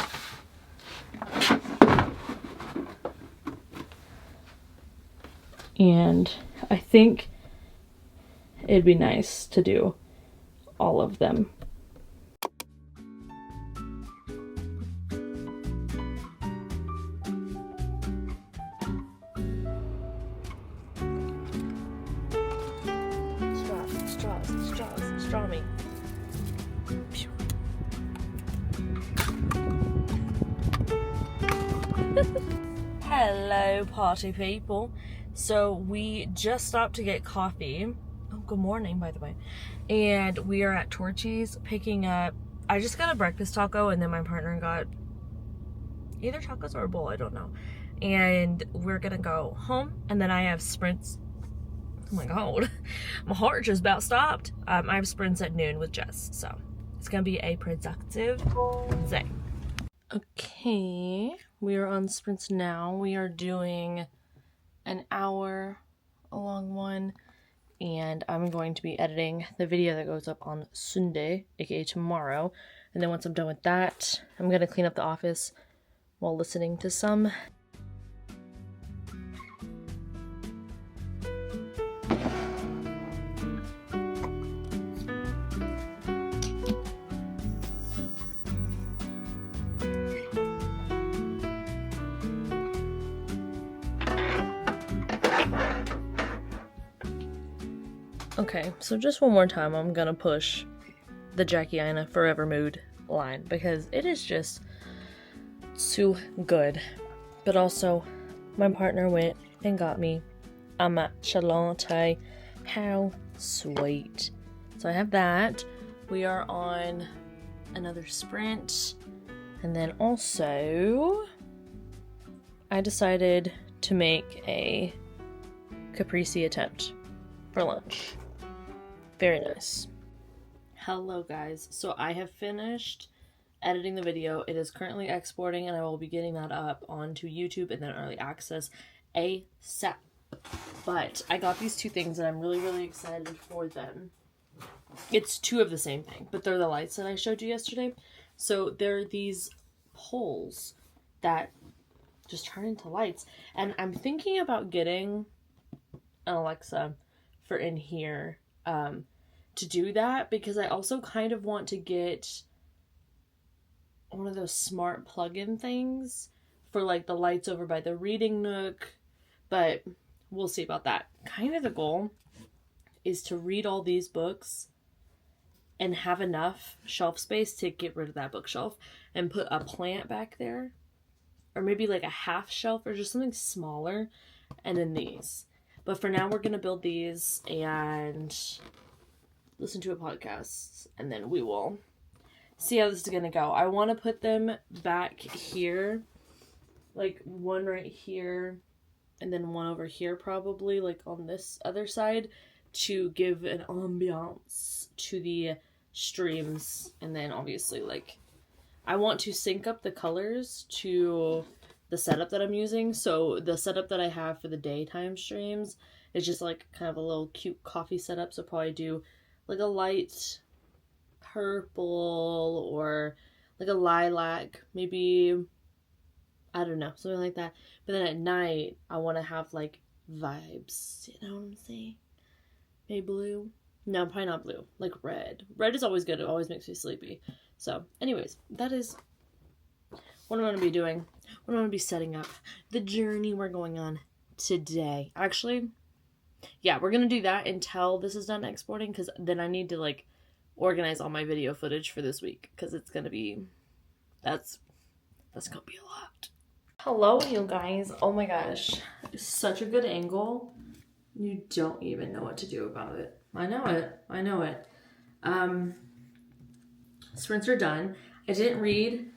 And I think it'd be nice to do all of them. Straw me. Hello, party people. So we just stopped to get coffee. Oh, good morning, by the way. And we are at Torchy's picking up, I just got a breakfast taco, and then my partner got either tacos or a bowl, I don't know. And we're gonna go home, and then I have sprints. Oh my god, my heart just about stopped. I have sprints at noon with Jess, so it's gonna be a productive day. Okay, we are on sprints now. We are doing an hour along one, and I'm going to be editing the video that goes up on Sunday, aka tomorrow. And then once I'm done with that, I'm gonna clean up the office while listening to some Okay, so just one more time, I'm gonna push the Jackie Aina Forever Mood line because it is just too good. But also, my partner went and got me a matcha latte. How sweet. So I have that. We are on another sprint. And then also, I decided to make a caprese attempt for lunch. Very nice. Hello guys, so I have finished editing the video. It is currently exporting and I will be getting that up onto YouTube and then early access ASAP. But I got these two things and I'm really excited for them. It's two of the same thing, but they're the lights that I showed you yesterday. So they're these poles that just turn into lights, and I'm thinking about getting an Alexa for in here to do that, because I also kind of want to get one of those smart plug-in things for like the lights over by the reading nook, but we'll see about that. Kind of the goal is to read all these books and have enough shelf space to get rid of that bookshelf and put a plant back there, or maybe like a half shelf or just something smaller, and then these. But for now, we're going to build these and listen to a podcast, and then we will see how this is going to go. I want to put them back here, like one right here, and then one over here probably, like on this other side, to give an ambiance to the streams. And then obviously, like, I want to sync up the colors to the setup that I'm using. So the setup that I have for the daytime streams is just like kind of a little cute coffee setup. So probably do like a light purple or like a lilac, maybe, I don't know, something like that. But then at night, I want to have like vibes, you know what I'm saying? Maybe blue? No, probably not blue. Like red. Red is always good. It always makes me sleepy. So, anyways, that is what I'm going to be doing. What I'm going to be setting up. The journey we're going on today. Actually, yeah, we're going to do that until this is done exporting, because then I need to, like, organize all my video footage for this week, because it's going to be, that's going to be a lot. Hello, you guys. Oh my gosh. Such a good angle. You don't even know what to do about it. I know it. Sprints are done. I didn't read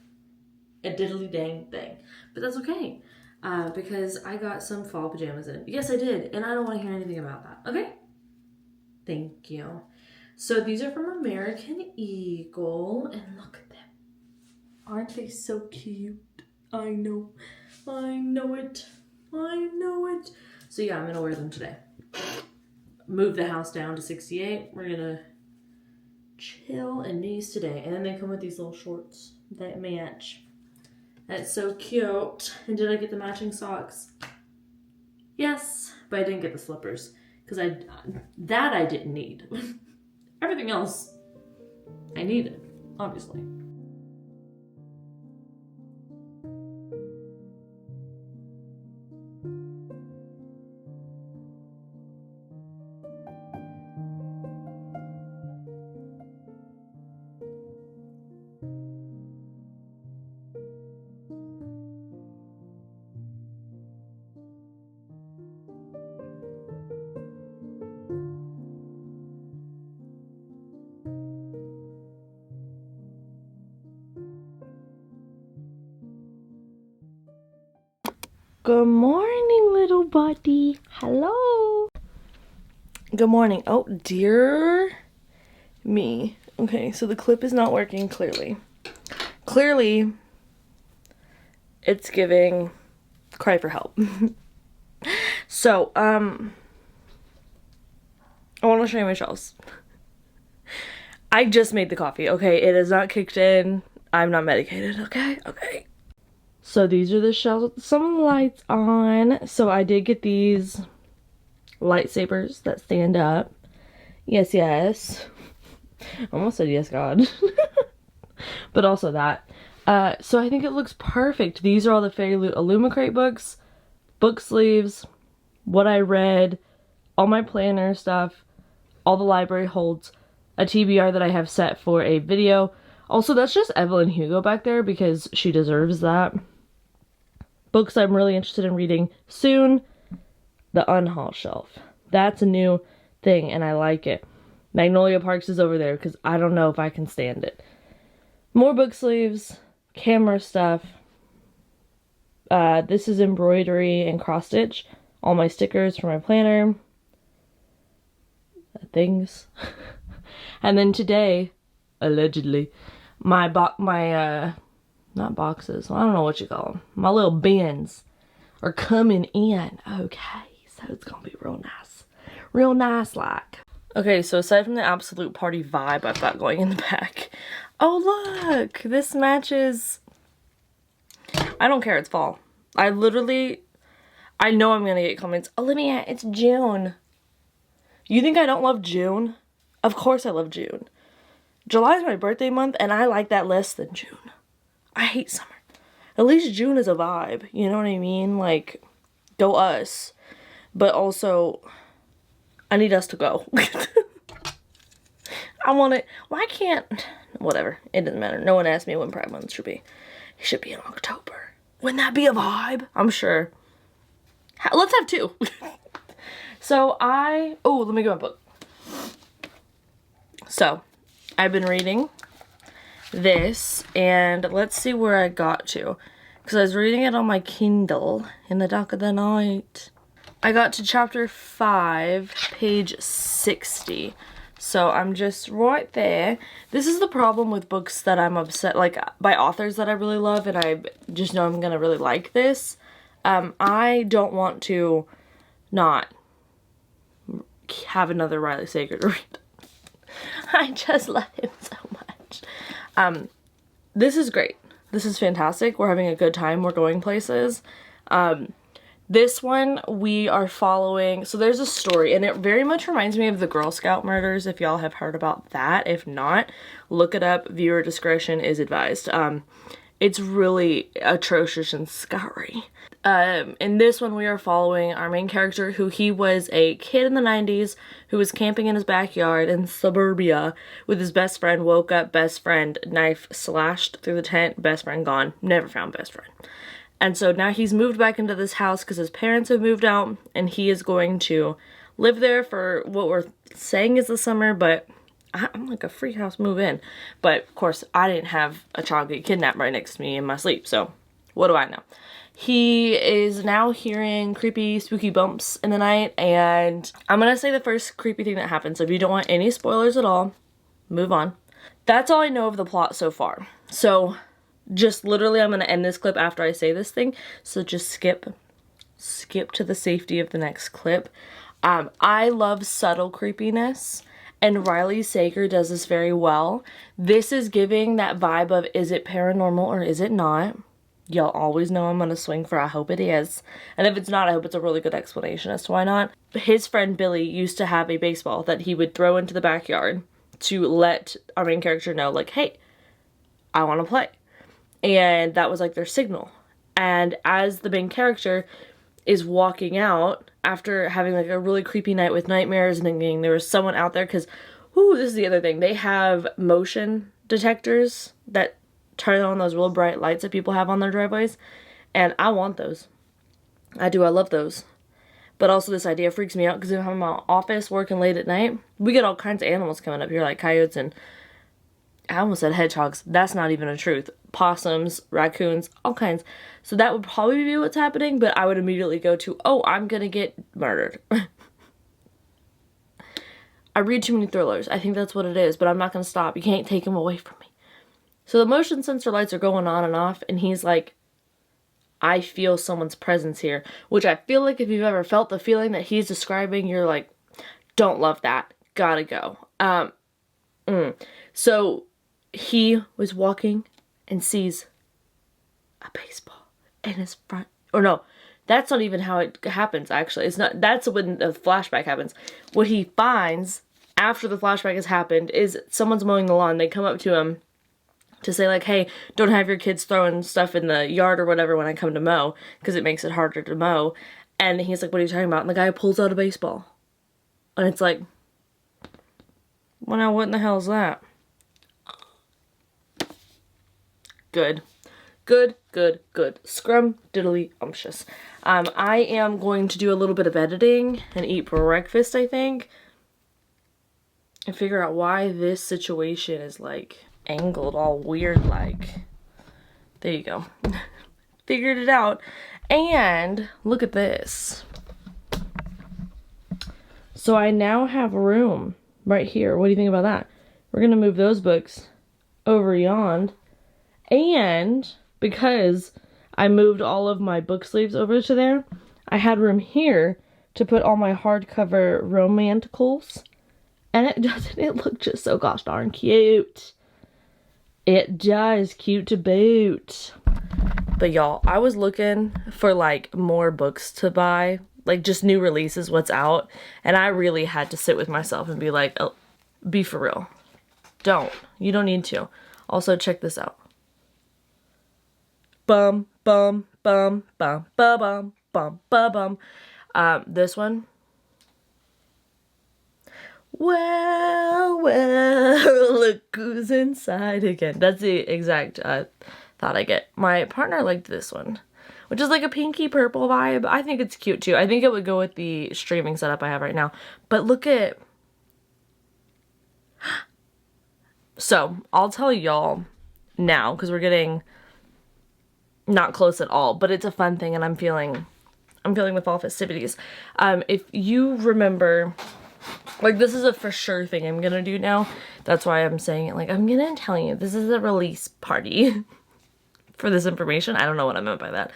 a diddly dang thing, but that's okay, because I got some fall pajamas in. Yes, I did, and I don't want to hear anything about that. Okay? Thank you. So these are from American Eagle, and look at them. Aren't they so cute? I know it. So yeah, I'm gonna wear them today. Move the house down to 68. We're gonna chill in these today. And then they come with these little shorts that match. That's so cute. And did I get the matching socks? Yes, but I didn't get the slippers, because I didn't need. Everything else I needed, obviously. Good morning, little buddy. Hello. Good morning. Oh, dear me. Okay, so the clip is not working, clearly. Clearly, it's giving cry for help. So, I want to show you my shelves. I just made the coffee, okay? It is not kicked in. I'm not medicated, okay? Okay. So these are the shelves with some lights on. So I did get these lightsabers that stand up. Yes, yes. Almost said yes, God. But also that. So I think it looks perfect. These are all the Fairy Loot Illumicrate books, book sleeves, what I read, all my planner stuff, all the library holds, a TBR that I have set for a video. Also, that's just Evelyn Hugo back there, because she deserves that. Books I'm really interested in reading soon. The Unhaul shelf. That's a new thing, and I like it. Magnolia Parks is over there, because I don't know if I can stand it. More book sleeves, camera stuff. This is embroidery and cross stitch. All my stickers for my planner. Things. And then today, allegedly, not boxes, I don't know what you call them, my little bins are coming in. Okay, so it's gonna be real nice like. Okay, so aside from the absolute party vibe I've got going in the back, oh look, this matches. I don't care, it's fall. I know I'm gonna get comments, Olivia, it's June. You think I don't love June? Of course I love June. July is my birthday month, and I like that less than June. I hate summer. At least June is a vibe, you know what I mean? Like, go us. But also, I need us to go. I want it. Why can't... Whatever. It doesn't matter. No one asked me when Pride Month should be. It should be in October. Wouldn't that be a vibe? I'm sure. Let's have 2. So oh, let me get my book. So, I've been reading this, and let's see where I got to. Because I was reading it on my Kindle in the dark of the night. I got to chapter 5, page 60. So I'm just right there. This is the problem with books that I'm obsessed, like by authors that I really love, and I just know I'm gonna really like this. I don't want to not have another Riley Sager to read. I just love him so much. This is great. This is fantastic. We're having a good time. We're going places. This one we are following, so there's a story, and it very much reminds me of the Girl Scout murders, if y'all have heard about that. If not, look it up. Viewer discretion is advised. It's really atrocious and scary. In this one we are following our main character, who he was a kid in the 90s who was camping in his backyard in suburbia with his best friend, woke up, best friend, knife slashed through the tent, best friend gone, never found best friend. And so now he's moved back into this house because his parents have moved out, and he is going to live there for what we're saying is the summer, but I'm like a free house move in. But of course I didn't have a child get kidnapped right next to me in my sleep, so what do I know? He is now hearing creepy, spooky bumps in the night, and I'm gonna say the first creepy thing that happens. So if you don't want any spoilers at all, move on. That's all I know of the plot so far. So just literally, I'm going to end this clip after I say this thing. So just skip to the safety of the next clip. I love subtle creepiness, and Riley Sager does this very well. This is giving that vibe of, is it paranormal or is it not? Y'all always know I'm going to swing for I hope it is. And if it's not, I hope it's a really good explanation as to why not. His friend Billy used to have a baseball that he would throw into the backyard to let our main character know, like, hey, I want to play. And that was like their signal. And as the main character is walking out after having like a really creepy night with nightmares and thinking there was someone out there, because, this is the other thing. They have motion detectors that turn on those real bright lights that people have on their driveways. And I want those. I do. I love those. But also this idea freaks me out because if I'm in my office working late at night, we get all kinds of animals coming up here, like coyotes and, I almost said hedgehogs. That's not even a truth. Possums, raccoons, all kinds. So that would probably be what's happening, but I would immediately go to, oh, I'm gonna get murdered. I read too many thrillers. I think that's what it is, but I'm not gonna stop. You can't take them away from me. So the motion sensor lights are going on and off, and he's like, I feel someone's presence here, which I feel like if you've ever felt the feeling that he's describing, you're like, don't love that. Gotta go. So he was walking and sees a baseball in his front. Or no, that's not even how it happens, actually. It's not. That's when the flashback happens. What he finds after the flashback has happened is someone's mowing the lawn. They come up to him to say, like, hey, don't have your kids throwing stuff in the yard or whatever when I come to mow, because it makes it harder to mow. And he's like, what are you talking about? And the guy pulls out a baseball. And it's like, well, now what in the hell is that? Good. Scrum diddly umptious. I am going to do a little bit of editing and eat breakfast, I think, and figure out why this situation is like angled all weird like. There you go. Figured it out. And look at this. So I now have room right here. What do you think about that? We're gonna move those books over yond. And because I moved all of my book sleeves over to there, I had room here to put all my hardcover romanticals. And it look just so gosh darn cute. It does, cute to boot. But y'all, I was looking for like more books to buy, like just new releases, what's out. And I really had to sit with myself and be like, oh, be for real. You don't need to. Also, check this out. Bum, bum, bum, bum, ba bum, bum, ba bum. This one. Well, look who's inside again. That's the exact thought I get. My partner liked this one, which is like a pinky purple vibe. I think it's cute too. I think it would go with the streaming setup I have right now. But look at... So, I'll tell y'all now, because we're getting not close at all, but it's a fun thing, and I'm feeling the fall festivities. If you remember, like, this is a for sure thing I'm gonna do now. That's why I'm saying it. Like, I'm gonna tell you, this is a release party for this information. I don't know what I meant by that.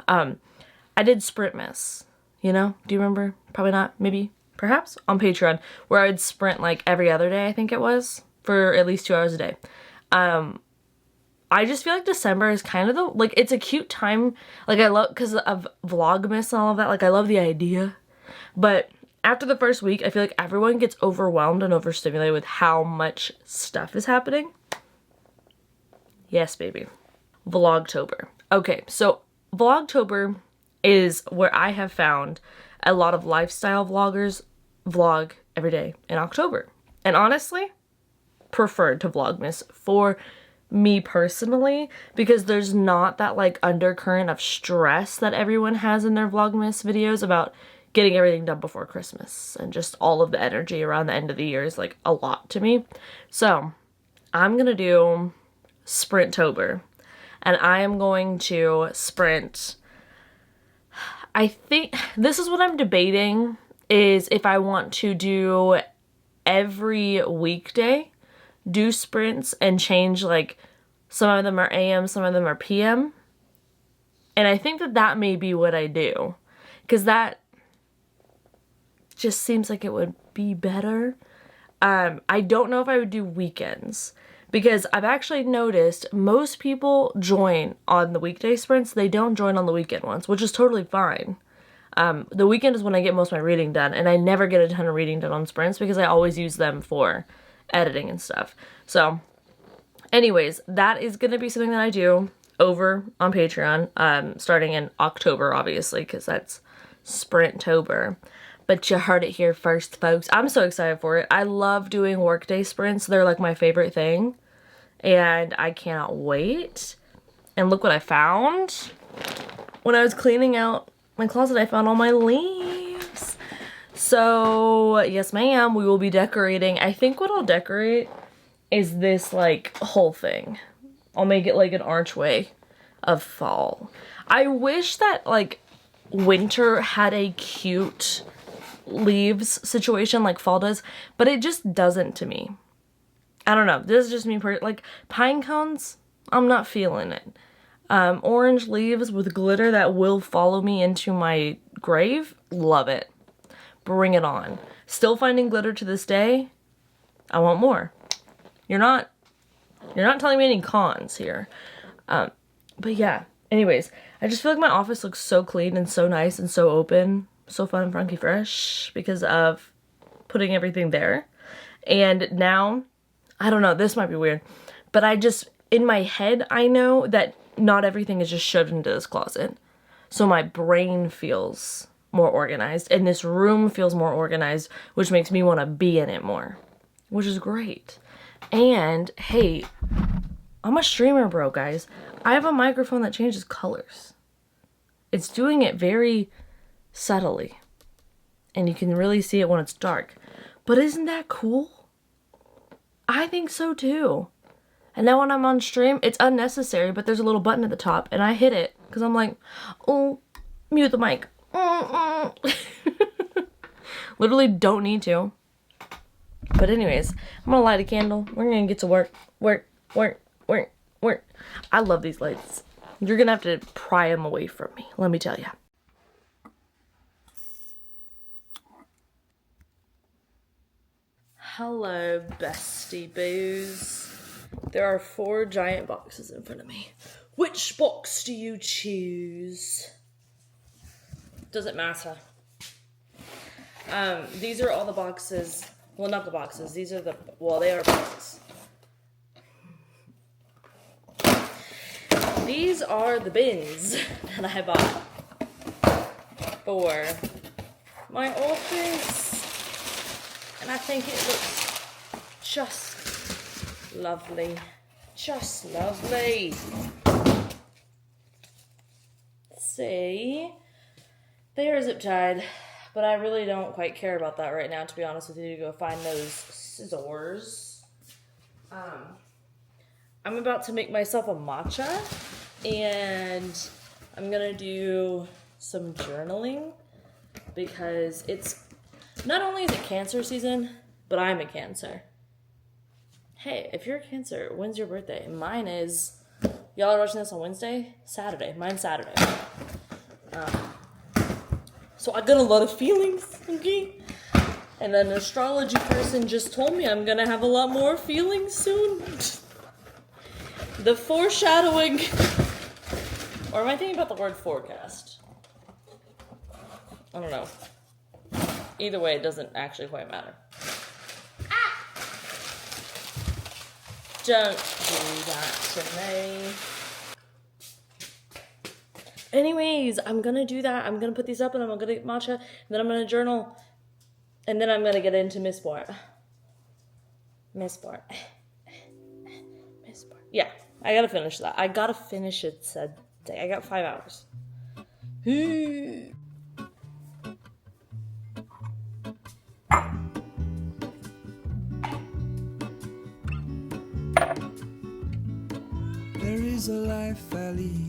I did Sprint Miss, you know? Do you remember? Probably not. Maybe. Perhaps. On Patreon, where I would sprint, like, every other day, I think it was, for at least 2 hours a day. I just feel like December is kind of the, like, it's a cute time. Like, I love, because of Vlogmas and all of that, like, I love the idea. But after the first week, I feel like everyone gets overwhelmed and overstimulated with how much stuff is happening. Yes, baby. Vlogtober. Okay, so Vlogtober is where I have found a lot of lifestyle vloggers vlog every day in October. And honestly, preferred to Vlogmas for me personally, because there's not that like undercurrent of stress that everyone has in their Vlogmas videos about getting everything done before Christmas, and just all of the energy around the end of the year is like a lot to me. So I'm gonna do Sprint-tober, and I am going to sprint. I think this is what I'm debating, is if I want to do every weekday, do sprints and change, like some of them are AM, some of them are PM. And I think that that may be what I do, because that just seems like it would be better. I don't know if I would do weekends, because I've actually noticed most people join on the weekday sprints. They don't join on the weekend ones, which is totally fine. The weekend is when I get most of my reading done, and I never get a ton of reading done on sprints because I always use them for editing and stuff. So anyways, that is going to be something that I do over on Patreon, starting in October, obviously, because that's Sprint-tober. But you heard it here first, folks. I'm so excited for it. I love doing workday sprints. They're like my favorite thing, and I cannot wait. And look what I found. When I was cleaning out my closet, I found all my leaves. So yes ma'am, we will be decorating. I think what I'll decorate is this like whole thing. I'll make it like an archway of fall. I wish that like winter had a cute leaves situation like fall does, but it just doesn't to me. I don't know, this is just me, like pine cones, I'm not feeling it. Orange leaves with glitter that will follow me into my grave, love it. Bring it on. Still finding glitter to this day. I want more. You're not telling me any cons here. But yeah, anyways, I just feel like my office looks so clean and so nice and so open, so fun and funky fresh because of putting everything there. And now, I don't know, this might be weird, but I just, in my head, I know that not everything is just shoved into this closet. So my brain feels more organized, and this room feels more organized, which makes me want to be in it more, which is great. And hey, I'm a streamer, bro, guys. I have a microphone that changes colors. It's doing it very subtly, and you can really see it when it's dark. But isn't that cool? I think so too. And now when I'm on stream, it's unnecessary, but there's a little button at the top, and I hit it because I'm like, oh, mute the mic. Literally don't need to. But anyways, I'm gonna light a candle. We're gonna get to work. Work. I love these lights. You're gonna have to pry them away from me, let me tell you. Hello, bestie boos. There are 4 giant boxes in front of me. Which box do you choose? Doesn't matter. These are all the boxes. Well, not the boxes. These are the, well, they are boxes. These are the bins that I bought for my office. And I think it looks just lovely. Just lovely. See? They are zip tied, but I really don't quite care about that right now, to be honest with you, to go find those scissors. I'm about to make myself a matcha, and I'm gonna do some journaling because it's, not only is it Cancer season, but I'm a Cancer. Hey, if you're a Cancer, when's your birthday? Mine is, y'all are watching this on Wednesday? Saturday. Mine's Saturday. So I got a lot of feelings, okay? And an astrology person just told me I'm gonna have a lot more feelings soon. The foreshadowing. Or am I thinking about the word forecast? I don't know. Either way, it doesn't actually quite matter. Ah! Don't do that to me. Anyways, I'm gonna do that. I'm gonna put these up and I'm gonna get matcha, and then I'm gonna journal, and then I'm gonna get into Miss Sport. Yeah, I gotta finish that. I gotta finish it said day. I got 5 hours.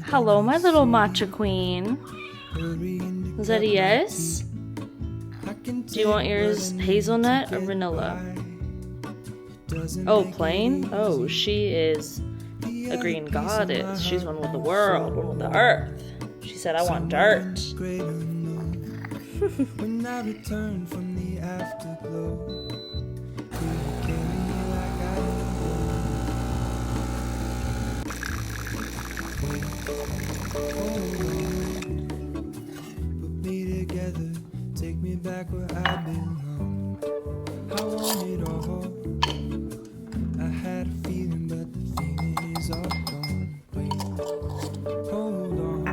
Hello, my little matcha queen. Is that a yes? Do you want yours hazelnut or vanilla? Oh, plain? Oh, she is a green goddess. She's one with the world, one with the earth. She said, I want dirt. When I return from the afterglow, put me together, take me back where I belong. I want it all. I had a feeling, but the feeling is all gone. Wait, hold on.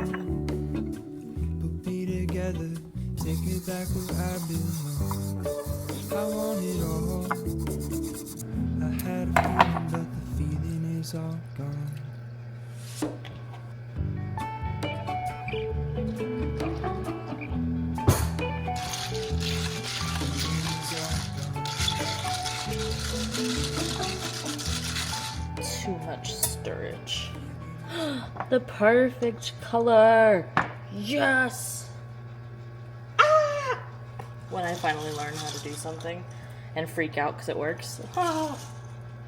Put me together, take me back where I belong. I want it all. I had a feeling, but the feeling is all gone. Too much stirage. The perfect color. Yes. Ah! When I finally learn how to do something and freak out because it works. Ah.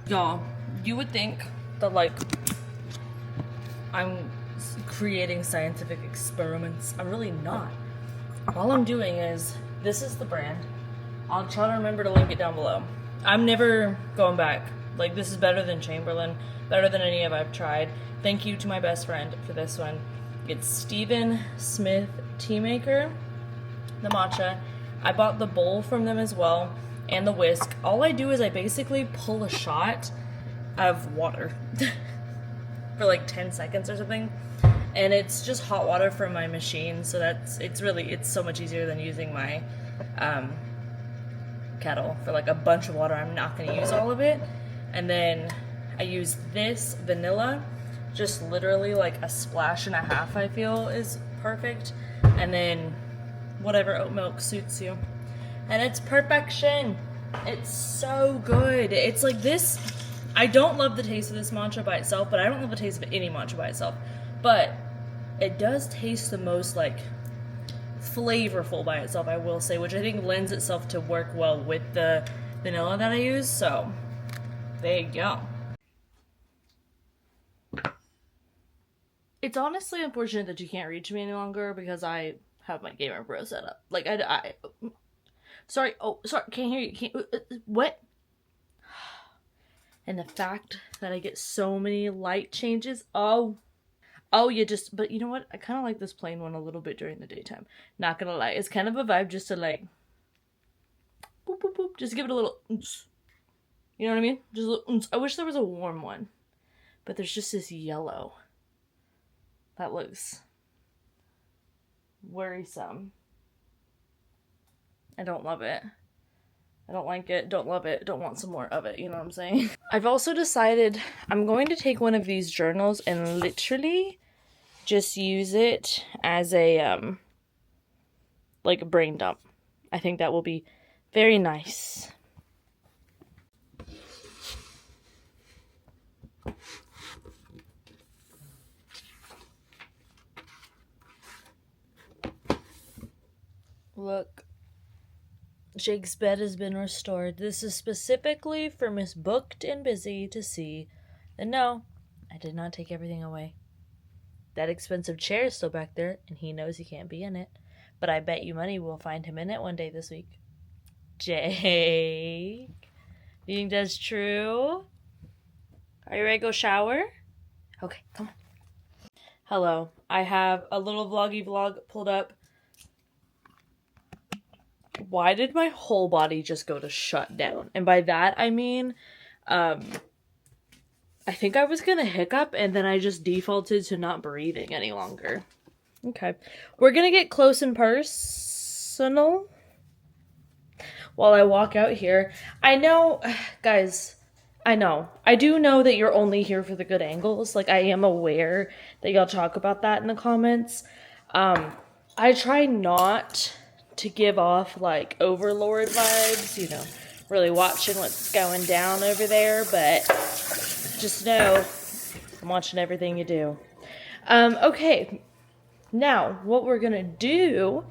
Y'all, you would think that like I'm creating scientific experiments. I'm really not. All I'm doing is, this is the brand. I'll try to remember to link it down below. I'm never going back. Like, this is better than Chamberlain, better than any of I've tried. Thank you to my best friend for this one. It's Stephen Smith Tea Maker, the matcha. I bought the bowl from them as well, and the whisk. All I do is I basically pull a shot of water for like 10 seconds or something. And it's just hot water from my machine, so it's so much easier than using my kettle for like a bunch of water. I'm not going to use all of it. And then I use this vanilla, just literally like a splash and a half, I feel is perfect. And then whatever oat milk suits you. And it's perfection. It's so good. It's like this. I don't love the taste of this matcha by itself, but I don't love the taste of any matcha by itself. But it does taste the most like flavorful by itself, I will say, which I think lends itself to work well with the vanilla that I use. So there you go. It's honestly unfortunate that you can't reach me any longer because I have my Gamer Pro set up. Like, sorry, can't hear you, what? And the fact that I get so many light changes, but you know what? I kind of like this plain one a little bit during the daytime. Not gonna lie, it's kind of a vibe just to like boop, boop, boop. Just give it a little oomph. You know what I mean? Just a little oomph. I wish there was a warm one. But there's just this yellow. That looks worrisome. I don't love it. I don't like it, don't love it, don't want some more of it, you know what I'm saying? I've also decided I'm going to take one of these journals and literally just use it as a, like a brain dump. I think that will be very nice. Look. Jake's bed has been restored. This is specifically for Miss Booked and Busy to see. And no, I did not take everything away. That expensive chair is still back there, and he knows he can't be in it. But I bet you money we'll find him in it one day this week. Jake, you think that's true? Are you ready to go shower? Okay, come on. Hello, I have a little vloggy vlog pulled up. Why did my whole body just go to shut down? And by that, I mean, I think I was gonna hiccup and then I just defaulted to not breathing any longer. Okay. We're gonna get close and personal while I walk out here. I know, guys, I know. I do know that you're only here for the good angles. Like, I am aware that y'all talk about that in the comments. I try not to give off like overlord vibes, you know, really watching what's going down over there, but just know I'm watching everything you do. Okay, now what we're gonna do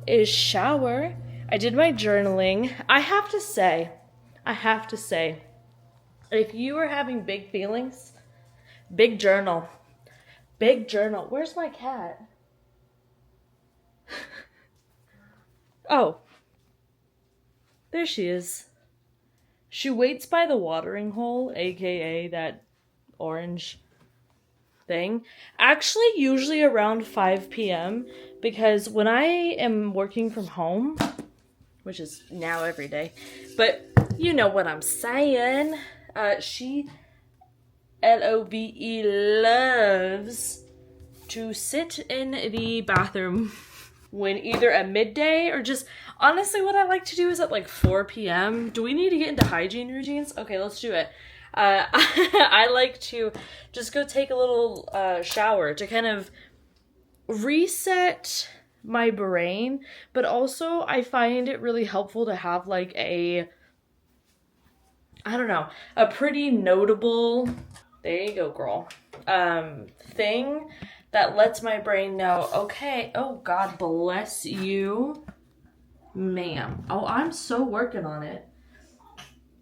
is shower. I did my journaling. I have to say, if you are having big feelings, big journal. Where's my cat? Oh, there she is. She waits by the watering hole, aka that orange thing. Actually, usually around 5 p.m. because when I am working from home, which is now every day, but you know what I'm saying, she loves to sit in the bathroom when either at midday or just, honestly, what I like to do is at like 4 p.m. Do we need to get into hygiene routines? Okay, let's do it. I like to just go take a little shower to kind of reset my brain, but also I find it really helpful to have like a, I don't know, a pretty notable, there you go, girl, thing that lets my brain know, okay, oh, God bless you, ma'am. Oh, I'm so working on it.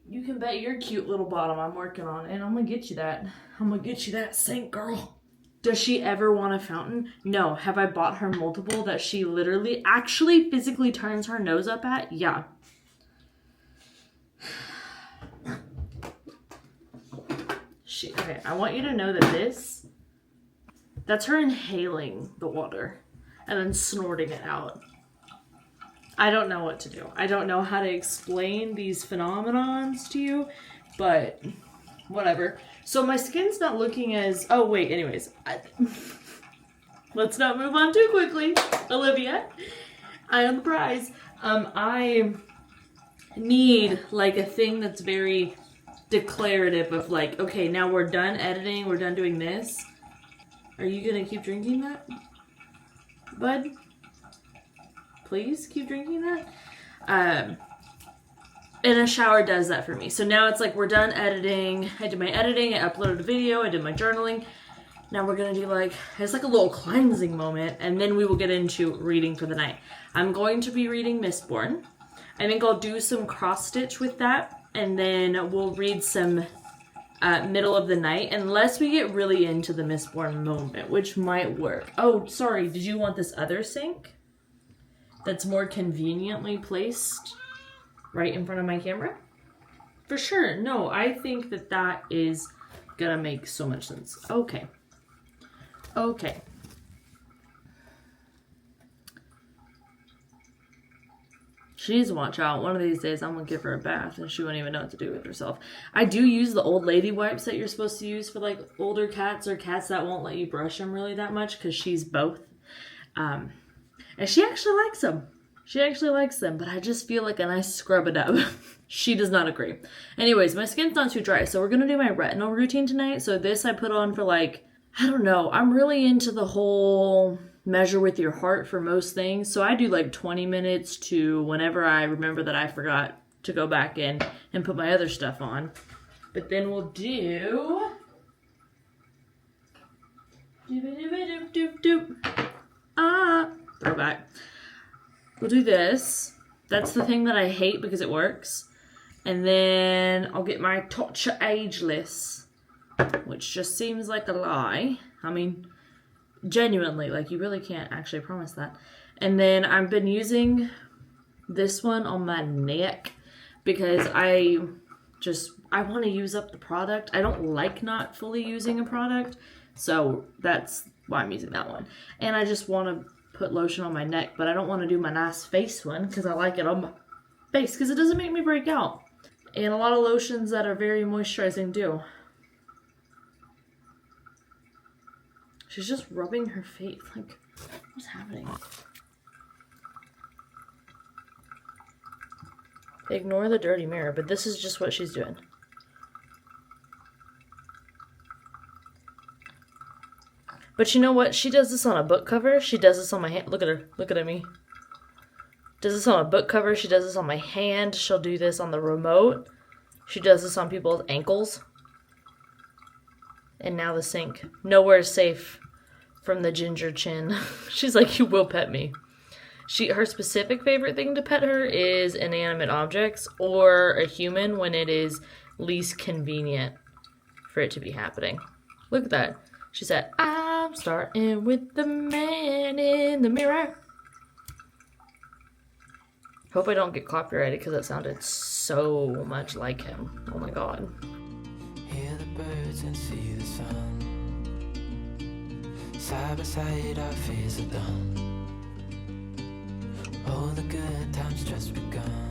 You can bet your cute little bottom I'm working on it. I'm gonna get you that. I'm gonna get you that sink, girl. Does she ever want a fountain? No. Have I bought her multiple that she literally, actually physically turns her nose up at? Yeah. Okay, I want you to know that that's her inhaling the water and then snorting it out. I don't know what to do. I don't know how to explain these phenomenons to you, but whatever. So my skin's not looking as, oh wait, anyways. Let's not move on too quickly, Olivia. Eye on the prize. I need like a thing that's very declarative of like, okay, now we're done editing, we're done doing this. Are you gonna keep drinking that, bud? Please keep drinking that. And a shower does that for me. So now it's like we're done editing. I did my editing, I uploaded a video, I did my journaling. Now we're gonna do like, it's like a little cleansing moment, and then we will get into reading for the night. I'm going to be reading Mistborn. I think I'll do some cross stitch with that, and then we'll read some middle of the night, unless we get really into the Mistborn moment, which might work. Oh, sorry, did you want this other sink that's more conveniently placed right in front of my camera? For sure. No, I think that is gonna make so much sense. Okay. She needs to watch out. One of these days I'm gonna give her a bath and she won't even know what to do with herself. I do use the old lady wipes that you're supposed to use for like older cats or cats that won't let you brush them really that much because she's both. And she actually likes them. She actually likes them, but I just feel like a nice scrub it up. She does not agree. Anyways, my skin's not too dry, so we're gonna do my retinol routine tonight. So this I put on for like, I don't know. I'm really into the whole measure with your heart for most things. So I do like 20 minutes to whenever I remember that I forgot to go back in and put my other stuff on. But then we'll do... Throwback. We'll do this. That's the thing that I hate because it works. And then I'll get my Torture Ageless, which just seems like a lie. I mean, genuinely, like you really can't actually promise that. And then I've been using this one on my neck because I want to use up the product. I don't like not fully using a product. So that's why I'm using that one. And I just want to put lotion on my neck, but I don't want to do my nice face one because I like it on my face because it doesn't make me break out. And a lot of lotions that are very moisturizing do. She's just rubbing her face. Like, what's happening? Ignore the dirty mirror, but this is just what she's doing. But you know what? She does this on a book cover. She does this on my hand. Look at her. Look at me. Does this on a book cover. She does this on my hand. She'll do this on the remote. She does this on people's ankles. And now the sink. Nowhere is safe from the ginger chin. She's like, you will pet me. Her specific favorite thing to pet her is inanimate objects or a human when it is least convenient for it to be happening. Look at that. She said, I'm starting with the man in the mirror. Hope I don't get copyrighted because that sounded so much like him. Oh my god. Hear the birds and see the sun. Side by side our fears are done. All the good times just begun.